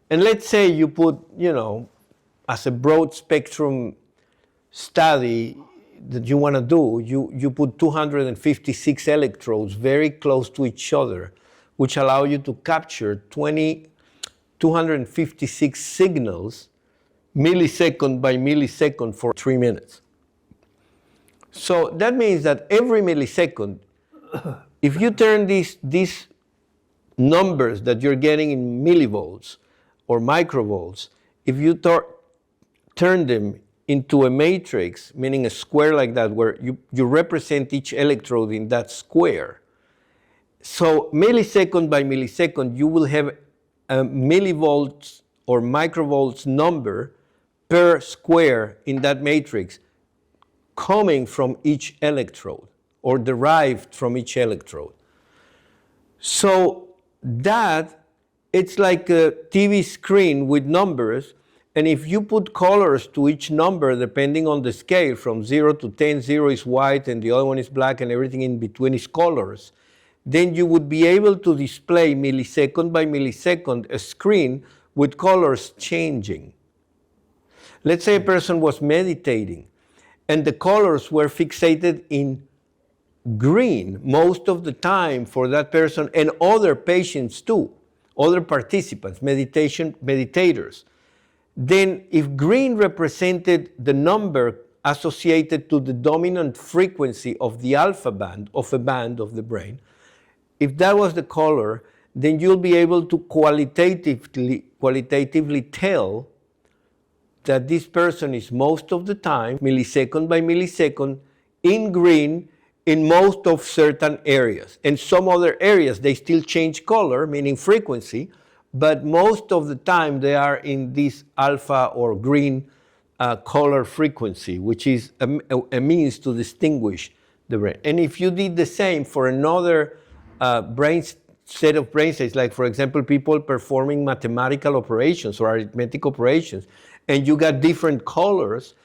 And let's say you put, as a broad spectrum study that you want to do, you put 256 electrodes very close to each other, which allow you to capture 256 signals millisecond by millisecond for 3 minutes. So that means that every millisecond, if you turn these numbers that you're getting in millivolts or microvolts, if you turn them into a matrix, meaning a square like that, where you represent each electrode in that square, So millisecond by millisecond, you will have a millivolts or microvolts number per square in that matrix coming from each electrode or derived from each electrode. So that, it's like a TV screen with numbers, and if you put colors to each number depending on the scale, from 0 to 10, 0 is white and the other one is black and everything in between is colors, then you would be able to display millisecond by millisecond a screen with colors changing. Let's say a person was meditating and the colors were fixated in green most of the time for that person and other patients too, other participants, meditators. Then if green represented the number associated to the dominant frequency of the alpha band, of a band of the brain, if that was the color, then you'll be able to qualitatively tell that this person is most of the time, millisecond by millisecond, in green in most of certain areas. In some other areas, they still change color, meaning frequency, but most of the time they are in this alpha or green color frequency, which is a means to distinguish the brain. And if you did the same for another set of brain states, like for example, people performing mathematical operations or arithmetic operations, and you got different colors,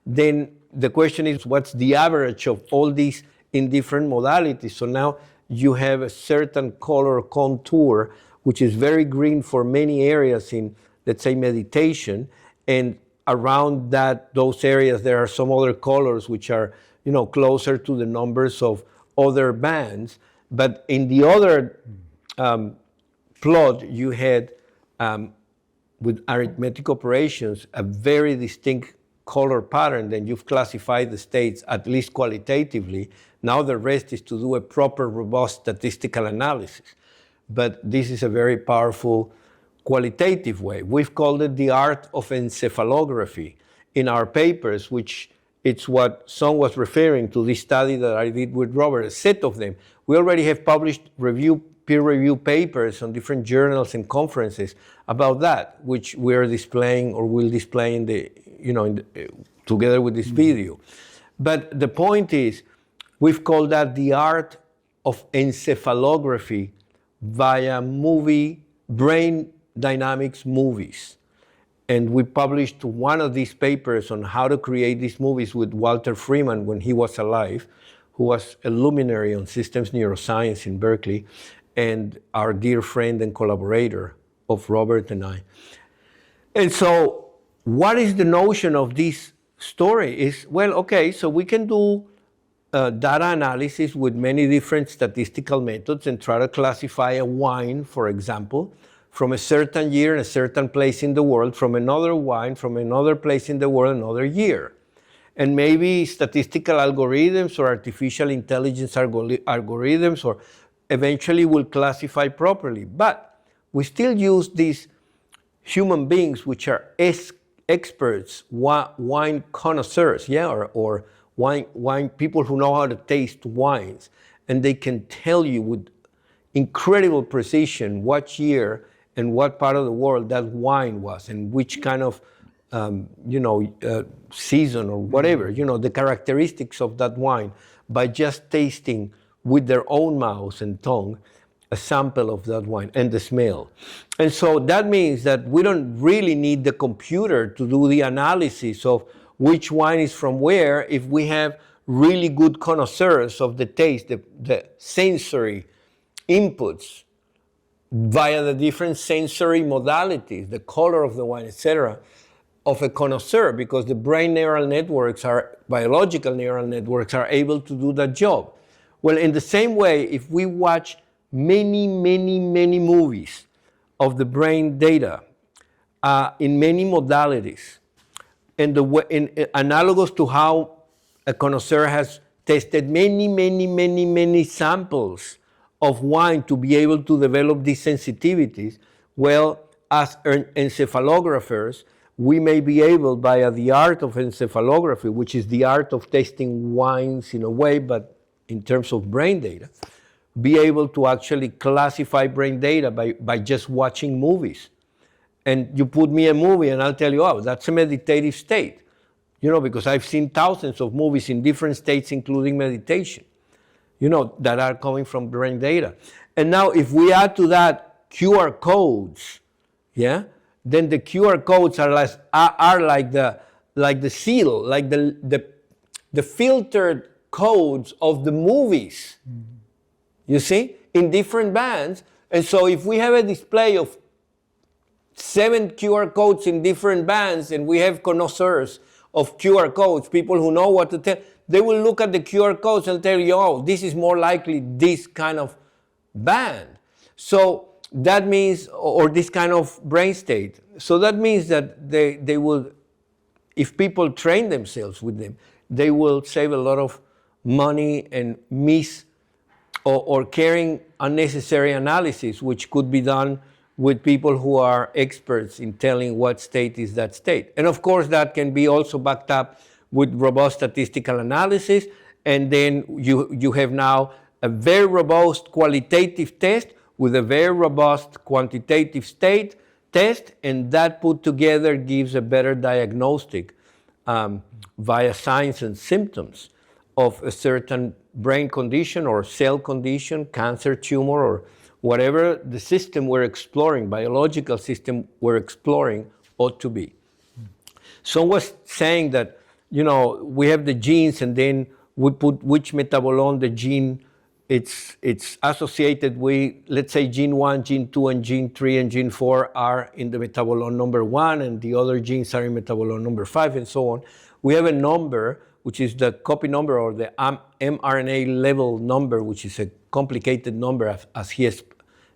then the question is, what's the average of all these in different modalities? So now you have a certain color contour, which is very green for many areas in, let's say, meditation, and around those areas there are some other colors which are, closer to the numbers of other bands. But in the other plot, you had with arithmetic operations a very distinct color pattern. Then you've classified the states, at least qualitatively. Now the rest is to do a proper, robust statistical analysis. But this is a very powerful qualitative way. We've called it the art of encephalography in our papers, which it's what Sung was referring to, this study that I did with Robert, a set of them. We already have published peer-reviewed papers on different journals and conferences about that, which we're displaying or will display in the, together with this video. But the point is, we've called that the art of encephalography via brain dynamics movies. And we published one of these papers on how to create these movies with Walter Freeman when he was alive, who was a luminary on systems neuroscience in Berkeley, and our dear friend and collaborator of Robert and I. And so what is the notion of this story is, well, okay, so we can do data analysis with many different statistical methods and try to classify a wine, for example, from a certain year in a certain place in the world, from another wine, from another place in the world, another year. And maybe statistical algorithms or artificial intelligence algorithms or eventually will classify properly. But we still use these human beings, which are experts, wine connoisseurs, or wine people who know how to taste wines. And they can tell you with incredible precision what year and what part of the world that wine was and which kind of season or whatever, the characteristics of that wine by just tasting with their own mouth and tongue a sample of that wine and the smell. And so that means that we don't really need the computer to do the analysis of which wine is from where if we have really good connoisseurs of the taste, the sensory inputs via the different sensory modalities, the color of the wine, etc., of a connoisseur, because the brain neural networks biological neural networks are able to do that job. Well, in the same way, if we watch many, many, many movies of the brain data in many modalities, and analogous to how a connoisseur has tested many, many, many, many samples of wine to be able to develop these sensitivities, well, as encephalographers, we may be able, via the art of encephalography, which is the art of tasting wines in a way, but in terms of brain data, be able to actually classify brain data by just watching movies. And you put me a movie and I'll tell you, oh, that's a meditative state. Because I've seen thousands of movies in different states, including meditation, that are coming from brain data. And now if we add to that QR codes, yeah, then the QR codes are like the seal, like the filtered codes of the movies. You see, in different bands. And so if we have a display of 7 QR codes in different bands, and we have connoisseurs of QR codes, people who know what to tell, they will look at the QR codes and tell you, oh, this is more likely this kind of band. So that means, or this kind of brain state. So that means that they will, if people train themselves with them, they will save a lot of money and miss or carrying unnecessary analysis, which could be done with people who are experts in telling what state is that state. And of course, that can be also backed up with robust statistical analysis. And then you have now a very robust qualitative test with a very robust quantitative state test, and that put together gives a better diagnostic via signs and symptoms of a certain brain condition or cell condition, cancer, tumor, or whatever the system we're exploring, biological system we're exploring, ought to be. Someone was saying that, we have the genes and then we put which metabolome the gene it's associated with. Let's say gene 1, gene 2, and gene 3 and gene 4 are in the metabolome number 1, and the other genes are in metabolome number 5, and so on. We have a number, which is the copy number or the mRNA level number, which is a complicated number, as he has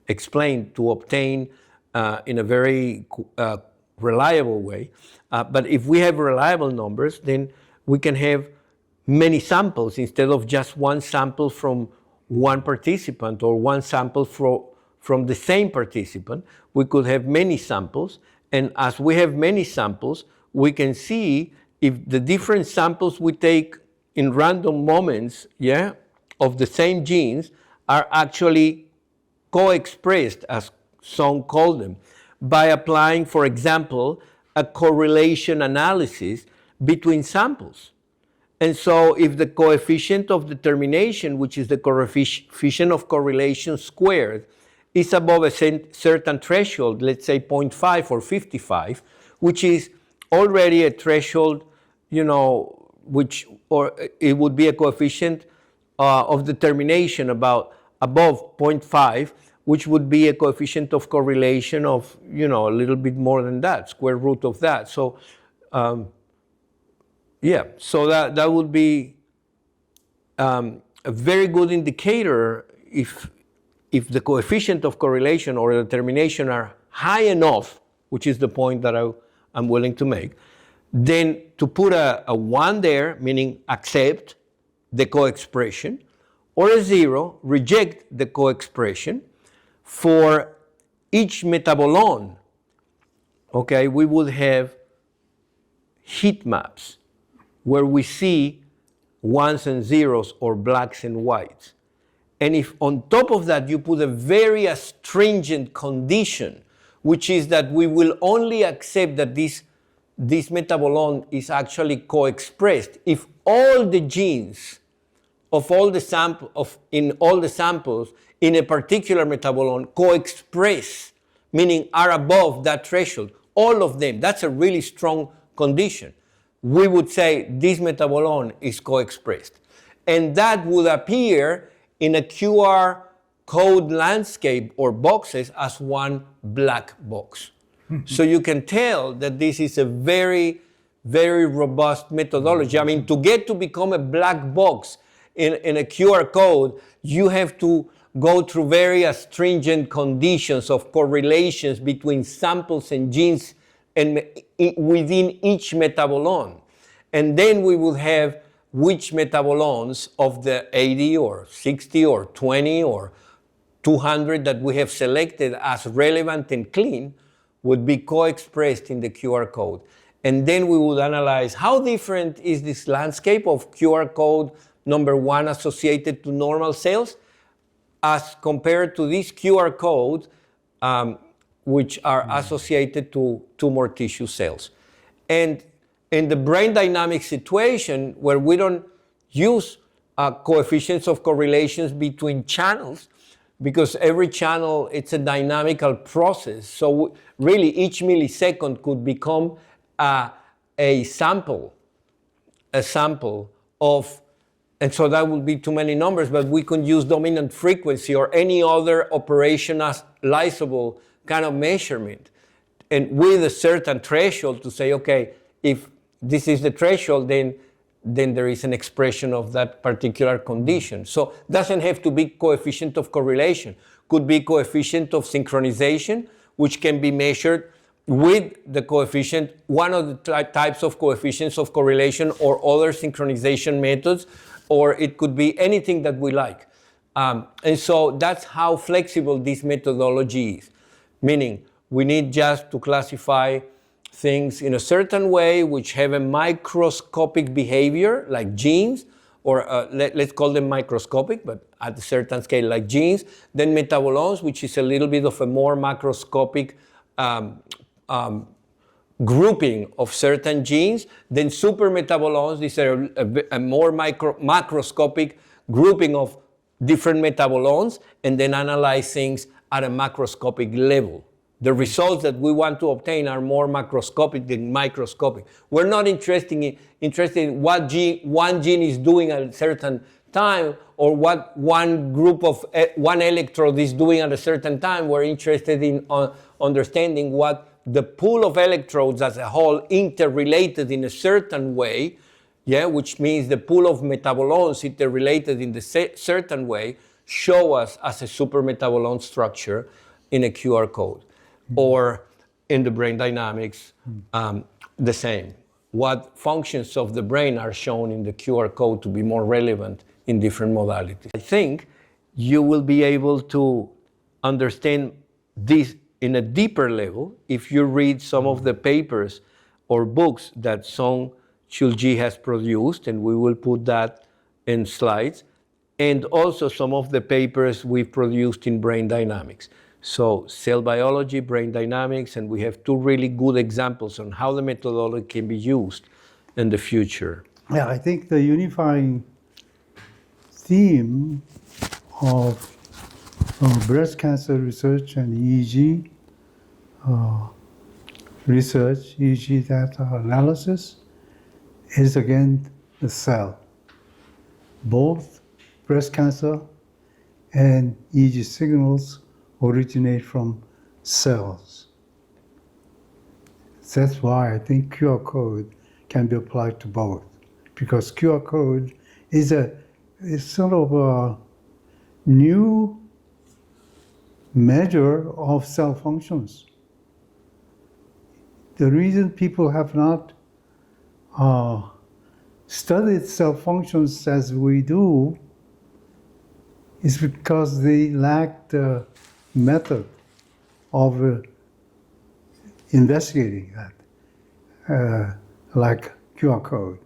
explained, to obtain in a very reliable way. But if we have reliable numbers, then we can have many samples instead of just one sample from one participant or one sample from the same participant. We could have many samples, and as we have many samples, we can see if the different samples we take in random moments, yeah, of the same genes are actually co-expressed, as some call them, by applying, for example, a correlation analysis between samples. And so if the coefficient of determination, which is the coefficient of correlation squared, is above a certain threshold, let's say 0.5 or 55, which is already a threshold, or it would be a coefficient of determination above 0.5, which would be a coefficient of correlation of, a little bit more than that, square root of that. So, so that would be a very good indicator if the coefficient of correlation or determination are high enough, which is the point that I'm willing to make, then to put a 1 there, meaning accept the co-expression, or a 0, reject the co-expression. For each metabolome, okay, we would have heat maps where we see 1s and 0s or blacks and whites. And if on top of that you put a very astringent condition, which is that we will only accept that this metabolome is actually co-expressed if all the genes of all the in all the samples in a particular metabolome co-express, meaning are above that threshold, all of them. That's a really strong condition. We would say this metabolome is co-expressed. And that would appear in a QR code landscape or boxes as one black box. So you can tell that this is a very, very robust methodology. I mean, to get to become a black box in a QR code, you have to go through very astringent conditions of correlations between samples and genes and within each metabolome. And then we will have which metabolomes of the 80 or 60 or 20 or 200 that we have selected as relevant and clean would be co-expressed in the QR code. And then we would analyze how different is this landscape of QR code number 1 associated to normal cells as compared to these QR codes, which are associated to tumor tissue cells. And in the brain dynamic situation, where we don't use coefficients of correlations between channels, because every channel, it's a dynamical process. So really, each millisecond could become a sample of, and so that would be too many numbers, but we can use dominant frequency or any other operationalizable kind of measurement, and with a certain threshold to say, okay, if this is the threshold, then there is an expression of that particular condition. So doesn't have to be coefficient of correlation. Could be coefficient of synchronization, which can be measured with the coefficient, one of the types of coefficients of correlation or other synchronization methods, or it could be anything that we like. And so that's how flexible this methodology is. Meaning, we need just to classify things in a certain way which have a microscopic behavior, like genes, or let's call them microscopic, but at a certain scale, like genes. Then metabolomes, which is a little bit of a more macroscopic grouping of certain genes. Then supermetabolomes, these are a more macroscopic grouping of different metabolomes, and then analyze things at a macroscopic level. The results that we want to obtain are more macroscopic than microscopic. We're not interested in what one gene is doing at a certain time, or what one group of one electrode is doing at a certain time. We're interested in understanding what the pool of electrodes as a whole interrelated in a certain way, which means the pool of metabolomes interrelated in the certain way show us as a supermetabolome structure in a QR code. Or in the brain dynamics, the same. What functions of the brain are shown in the QR code to be more relevant in different modalities. I think you will be able to understand this in a deeper level if you read some of the papers or books that Sungchul Ji has produced, and we will put that in slides, and also some of the papers we've produced in brain dynamics. So cell biology, brain dynamics, and we have two really good examples on how the methodology can be used in the future. Yeah, I think the unifying theme of breast cancer research and EEG research, EEG data analysis, is again the cell. Both breast cancer and EEG signals originate from cells. That's why I think QR code can be applied to both, because QR code is sort of a new measure of cell functions. The reason people have not studied cell functions as we do is because they lack the method of investigating that, like QR code.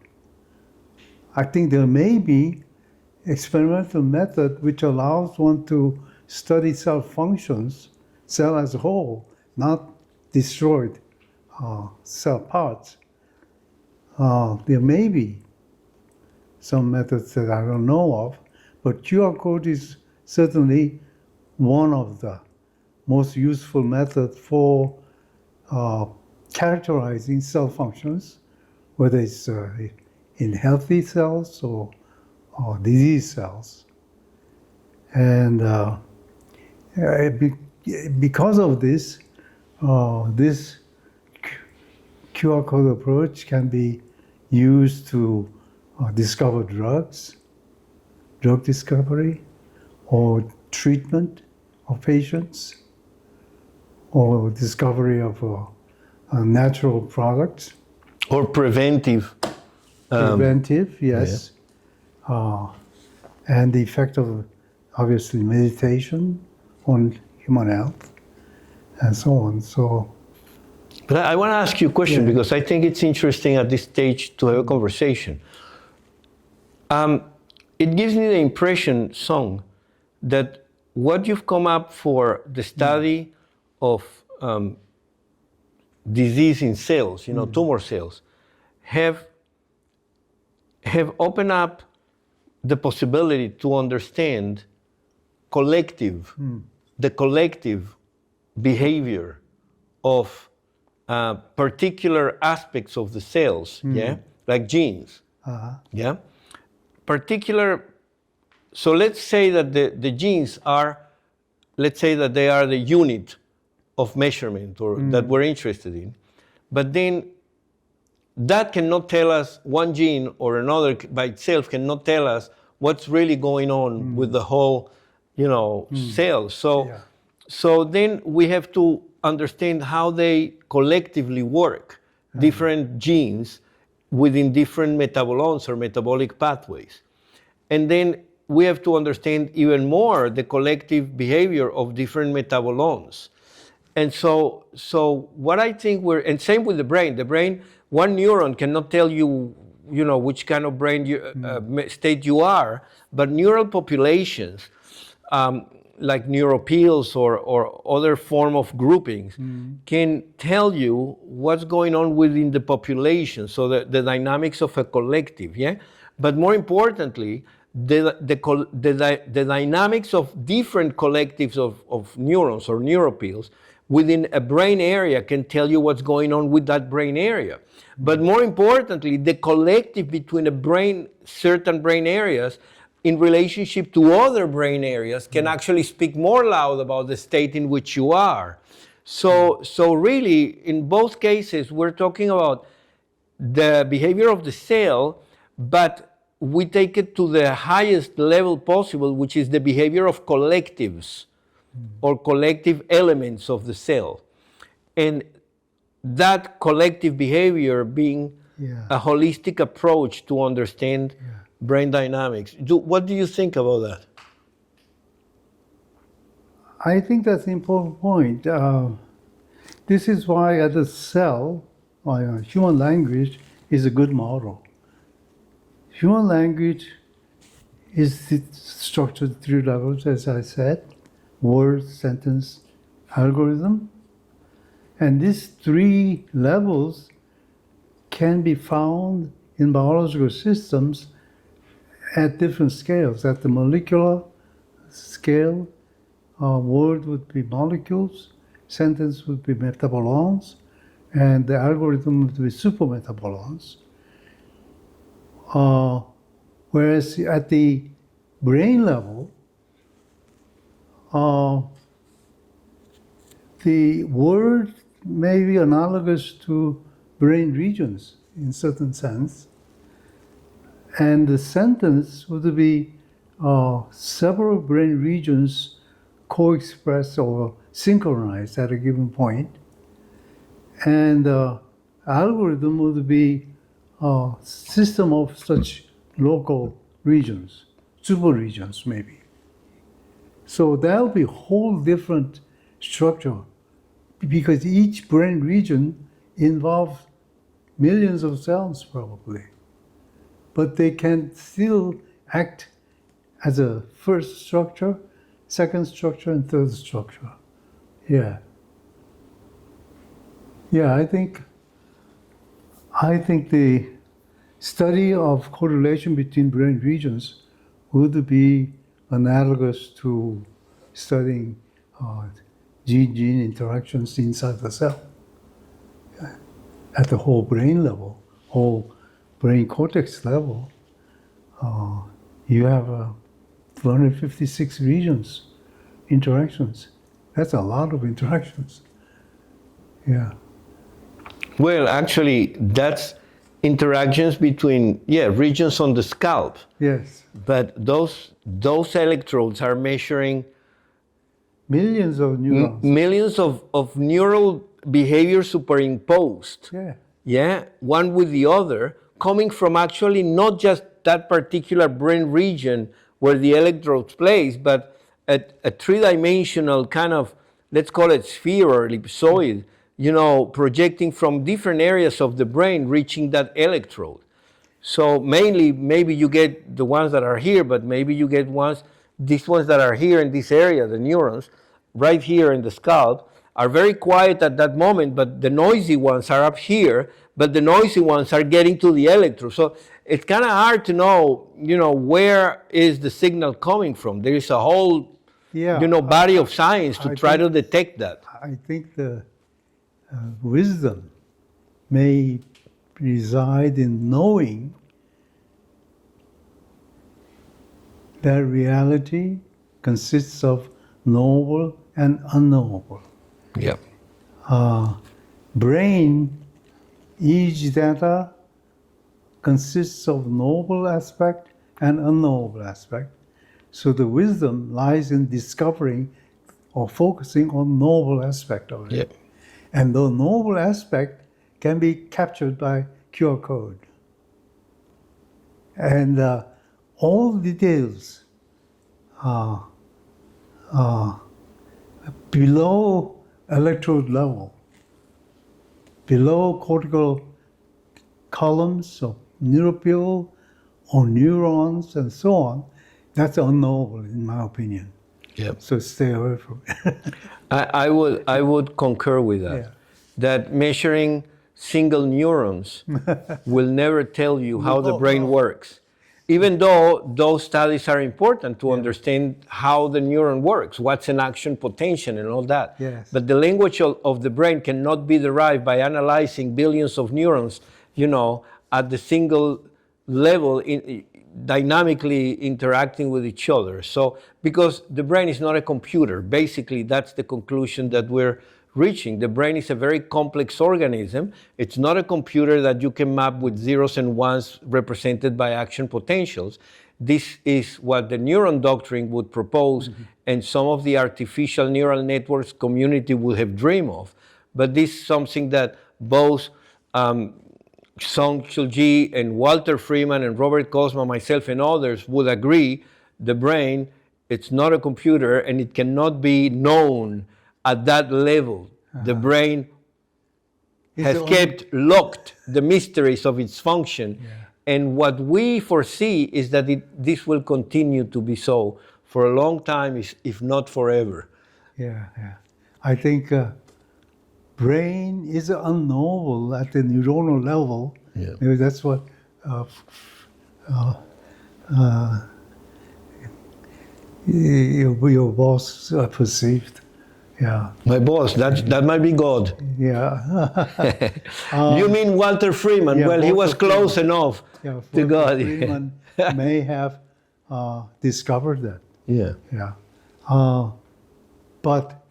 I think there may be experimental method which allows one to study cell functions, cell as a whole, not destroyed cell parts. There may be some methods that I don't know of, but QR code is certainly one of the most useful methods for characterizing cell functions, whether it's in healthy cells or disease cells. And because of this, this QR code approach can be used to discover drugs, drug discovery, or treatment of patients, or discovery of natural products. Or preventive. Preventive, yes. Yeah. And the effect of, obviously, meditation on human health, and so on. So, but I want to ask you a question, because I think it's interesting at this stage to have a conversation. It gives me the impression, Sung, that what you've come up for the study of disease in cells, tumor cells, have opened up the possibility to understand the collective behavior of particular aspects of the cells, like genes, So let's say that the genes are, let's say that they are the unit of measurement or that we're interested in, but then that cannot tell us, one gene or another by itself cannot tell us what's really going on with the whole, cell. So then we have to understand how they collectively work, different genes within different metabolomes or metabolic pathways. And then we have to understand even more the collective behavior of different metabolomes. And so what I think and same with the brain, one neuron cannot tell you, which kind of brain state you are, but neural populations, like neuropeels or other form of groupings, can tell you what's going on within the population, so the dynamics of a collective, But more importantly, the dynamics of different collectives of neurons or neuropeels within a brain area can tell you what's going on with that brain area. But more importantly, the collective between certain brain areas in relationship to other brain areas can actually speak more loud about the state in which you are. So really, in both cases, we're talking about the behavior of the cell, but we take it to the highest level possible, which is the behavior of collectives or collective elements of the cell. And that collective behavior being a holistic approach to understand brain dynamics. What do you think about that? I think that's an important point. This is why at the cell, human language is a good model. Human language is structured 3 levels, as I said: word, sentence, algorithm. And these 3 levels can be found in biological systems at different scales. At the molecular scale, word would be molecules, sentence would be metabolomes, and the algorithm would be supermetabolomes. Whereas at the brain level, the word may be analogous to brain regions in certain sense, and the sentence would be several brain regions co-expressed or synchronized at a given point, and algorithm would be a system of such local regions, super regions maybe. So that'll be a whole different structure, because each brain region involves millions of cells probably, but they can still act as a first structure, second structure, and third structure. I think the study of correlation between brain regions would be analogous to studying gene-gene interactions inside the cell at the whole brain level, whole brain cortex level. You have 256 regions, interactions. That's a lot of interactions. Well, actually, that's interactions between regions on the scalp. Yes. But those electrodes are measuring millions of neurons. Millions of neural behavior superimposed. One with the other, coming from actually not just that particular brain region where the electrodes place, but a 3-dimensional kind of, let's call it sphere or ellipsoid, projecting from different areas of the brain, reaching that electrode. So mainly, maybe you get the ones that are here, but maybe you get ones these ones that are here in this area, the neurons, right here in the scalp, are very quiet at that moment, but the noisy ones are up here, but the noisy ones are getting to the electrode. So it's kind of hard to know, where is the signal coming from. There is a whole, body of science to try to detect that. I think the wisdom may reside in knowing that reality consists of knowable and unknowable. Yeah. Brain, EEG data consists of knowable aspect and unknowable aspect. So the wisdom lies in discovering or focusing on knowable aspect of it. Yeah. And the knowable aspect can be captured by QR code. And all details below electrode level, below cortical columns of neuropil or neurons and so on, that's unknowable in my opinion. Yeah. So stay away from it. I would concur with that. Yeah. That measuring single neurons will never tell you how the brain works. Even though those studies are important to understand how the neuron works, what's an action potential and all that. Yes. But the language of the brain cannot be derived by analyzing billions of neurons, at the single level, dynamically interacting with each other. So, because the brain is not a computer, basically that's the conclusion that we're reaching. The brain is a very complex organism. It's not a computer that you can map with zeros and ones represented by action potentials. This is what the neuron doctrine would propose, and some of the artificial neural networks community would have dreamed of. But this is something that both Sungchul Ji and Walter Freeman and Robert Cosma, myself and others would agree, the brain, it's not a computer and it cannot be known at that level. The brain has kept locked the mysteries of its function. And what we foresee is that this will continue to be so for a long time, if not forever. Yeah. I think brain is unknowable at the neuronal level. Yeah. Maybe that's what your boss perceived. Yeah. My boss, that might be God. Yeah. You mean Walter Freeman? Yeah, well, he was Walter close enough to God. Freeman may have discovered that. Yeah. Yeah. But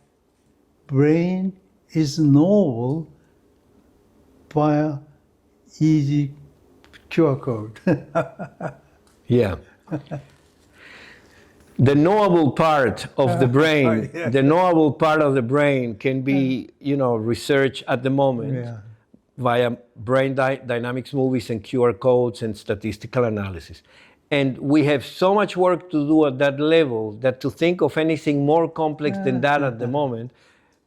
brain is knowable via EEG QR code. Yeah. The knowable part of the brain, the knowable part of the brain can be, researched at the moment via brain dynamics movies and QR codes and statistical analysis. And we have so much work to do at that level that to think of anything more complex than that at the moment,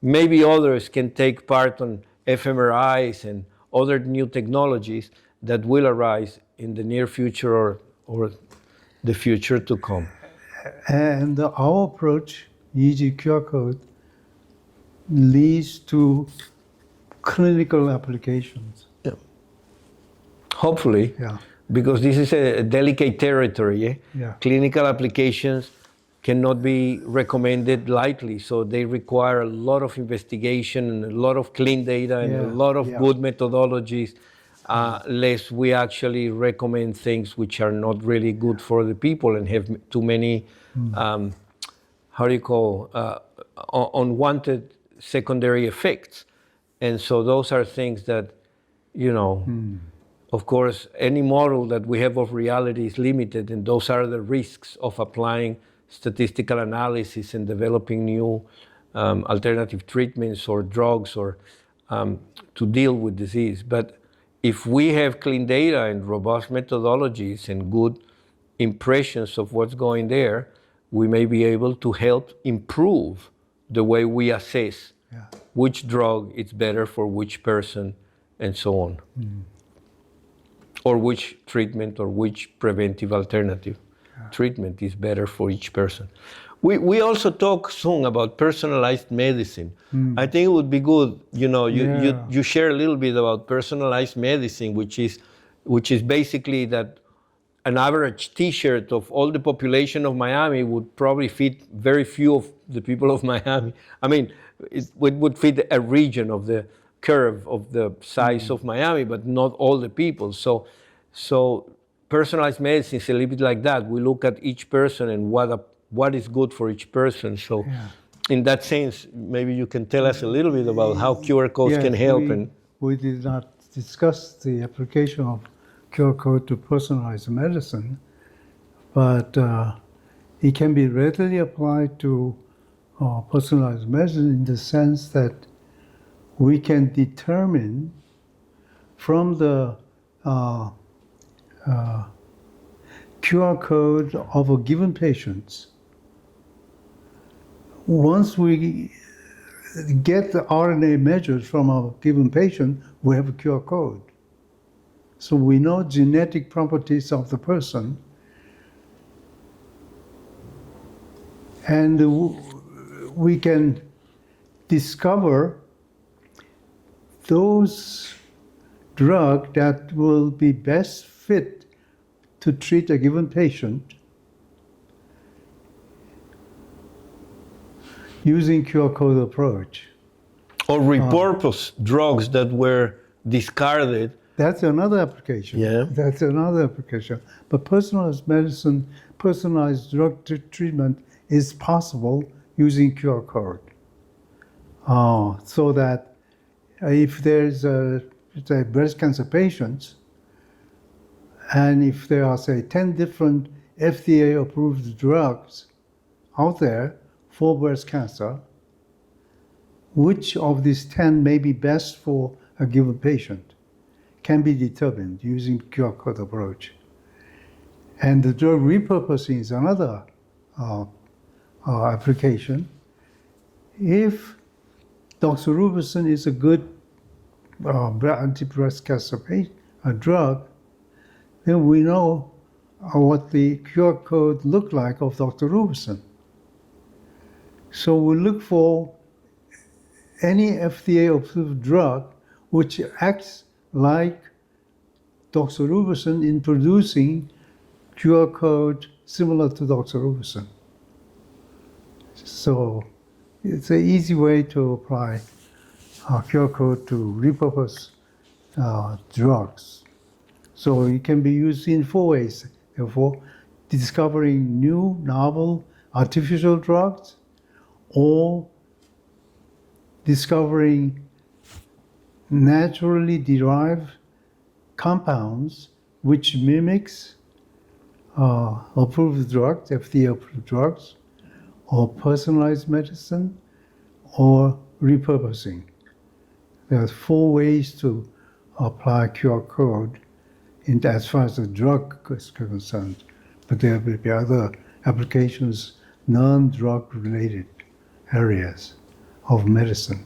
maybe others can take part on fMRIs and other new technologies that will arise in the near future or the future to come. And our approach, EEG QR code, leads to clinical applications. Yeah. Hopefully, because this is a delicate territory. Clinical applications cannot be recommended lightly, so they require a lot of investigation and a lot of clean data and a lot of good methodologies, lest we actually recommend things which are not really good for the people and have too many, unwanted secondary effects. And so those are things that, of course, any model that we have of reality is limited, and those are the risks of applying statistical analysis and developing new alternative treatments or drugs or to deal with disease. But if we have clean data and robust methodologies and good impressions of what's going there, we may be able to help improve the way we assess which drug is better for which person and so on. Or which treatment or which preventive alternative. treatment is better for each person. We also talk soon about personalized medicine. I think it would be good, you share a little bit about personalized medicine, which is basically that an average T-shirt of all the population of Miami would probably fit very few of the people of Miami. I mean, it would fit a region of the curve of the size of Miami, but not all the people. So personalized medicine is a little bit like that. We look at each person and what is good for each person. So in that sense, maybe you can tell us a little bit about how QR codes can help. We did not discuss the application of QR code to personalized medicine, but it can be readily applied to personalized medicine in the sense that we can determine from the QR code of a given patient. Once we get the RNA measures from a given patient, we have a QR code. So we know genetic properties of the person, and we can discover those drugs that will be best fit to treat a given patient using QR code approach. Or repurpose drugs that were discarded. That's another application. Yeah. That's another application. But personalized medicine, personalized drug treatment is possible using QR code. So that if there's say breast cancer patients, and if there are, say, 10 different FDA-approved drugs out there for breast cancer, which of these 10 may be best for a given patient can be determined using QR code approach. And the drug repurposing is another application. If doxorubicin is a good anti-breast cancer drug, then we know what the QR code look like of doxorubicin. So we look for any FDA-approved drug which acts like doxorubicin in producing QR code similar to doxorubicin. So it's an easy way to apply QR code to repurpose drugs. So it can be used in 4 ways. Therefore, discovering new, novel, artificial drugs, or discovering naturally compounds which mimics approved drugs, FDA-approved drugs, or personalized medicine, or repurposing. There are 4 ways to apply QR code as far as the drug is concerned, but there will be other applications, non-drug related areas of medicine.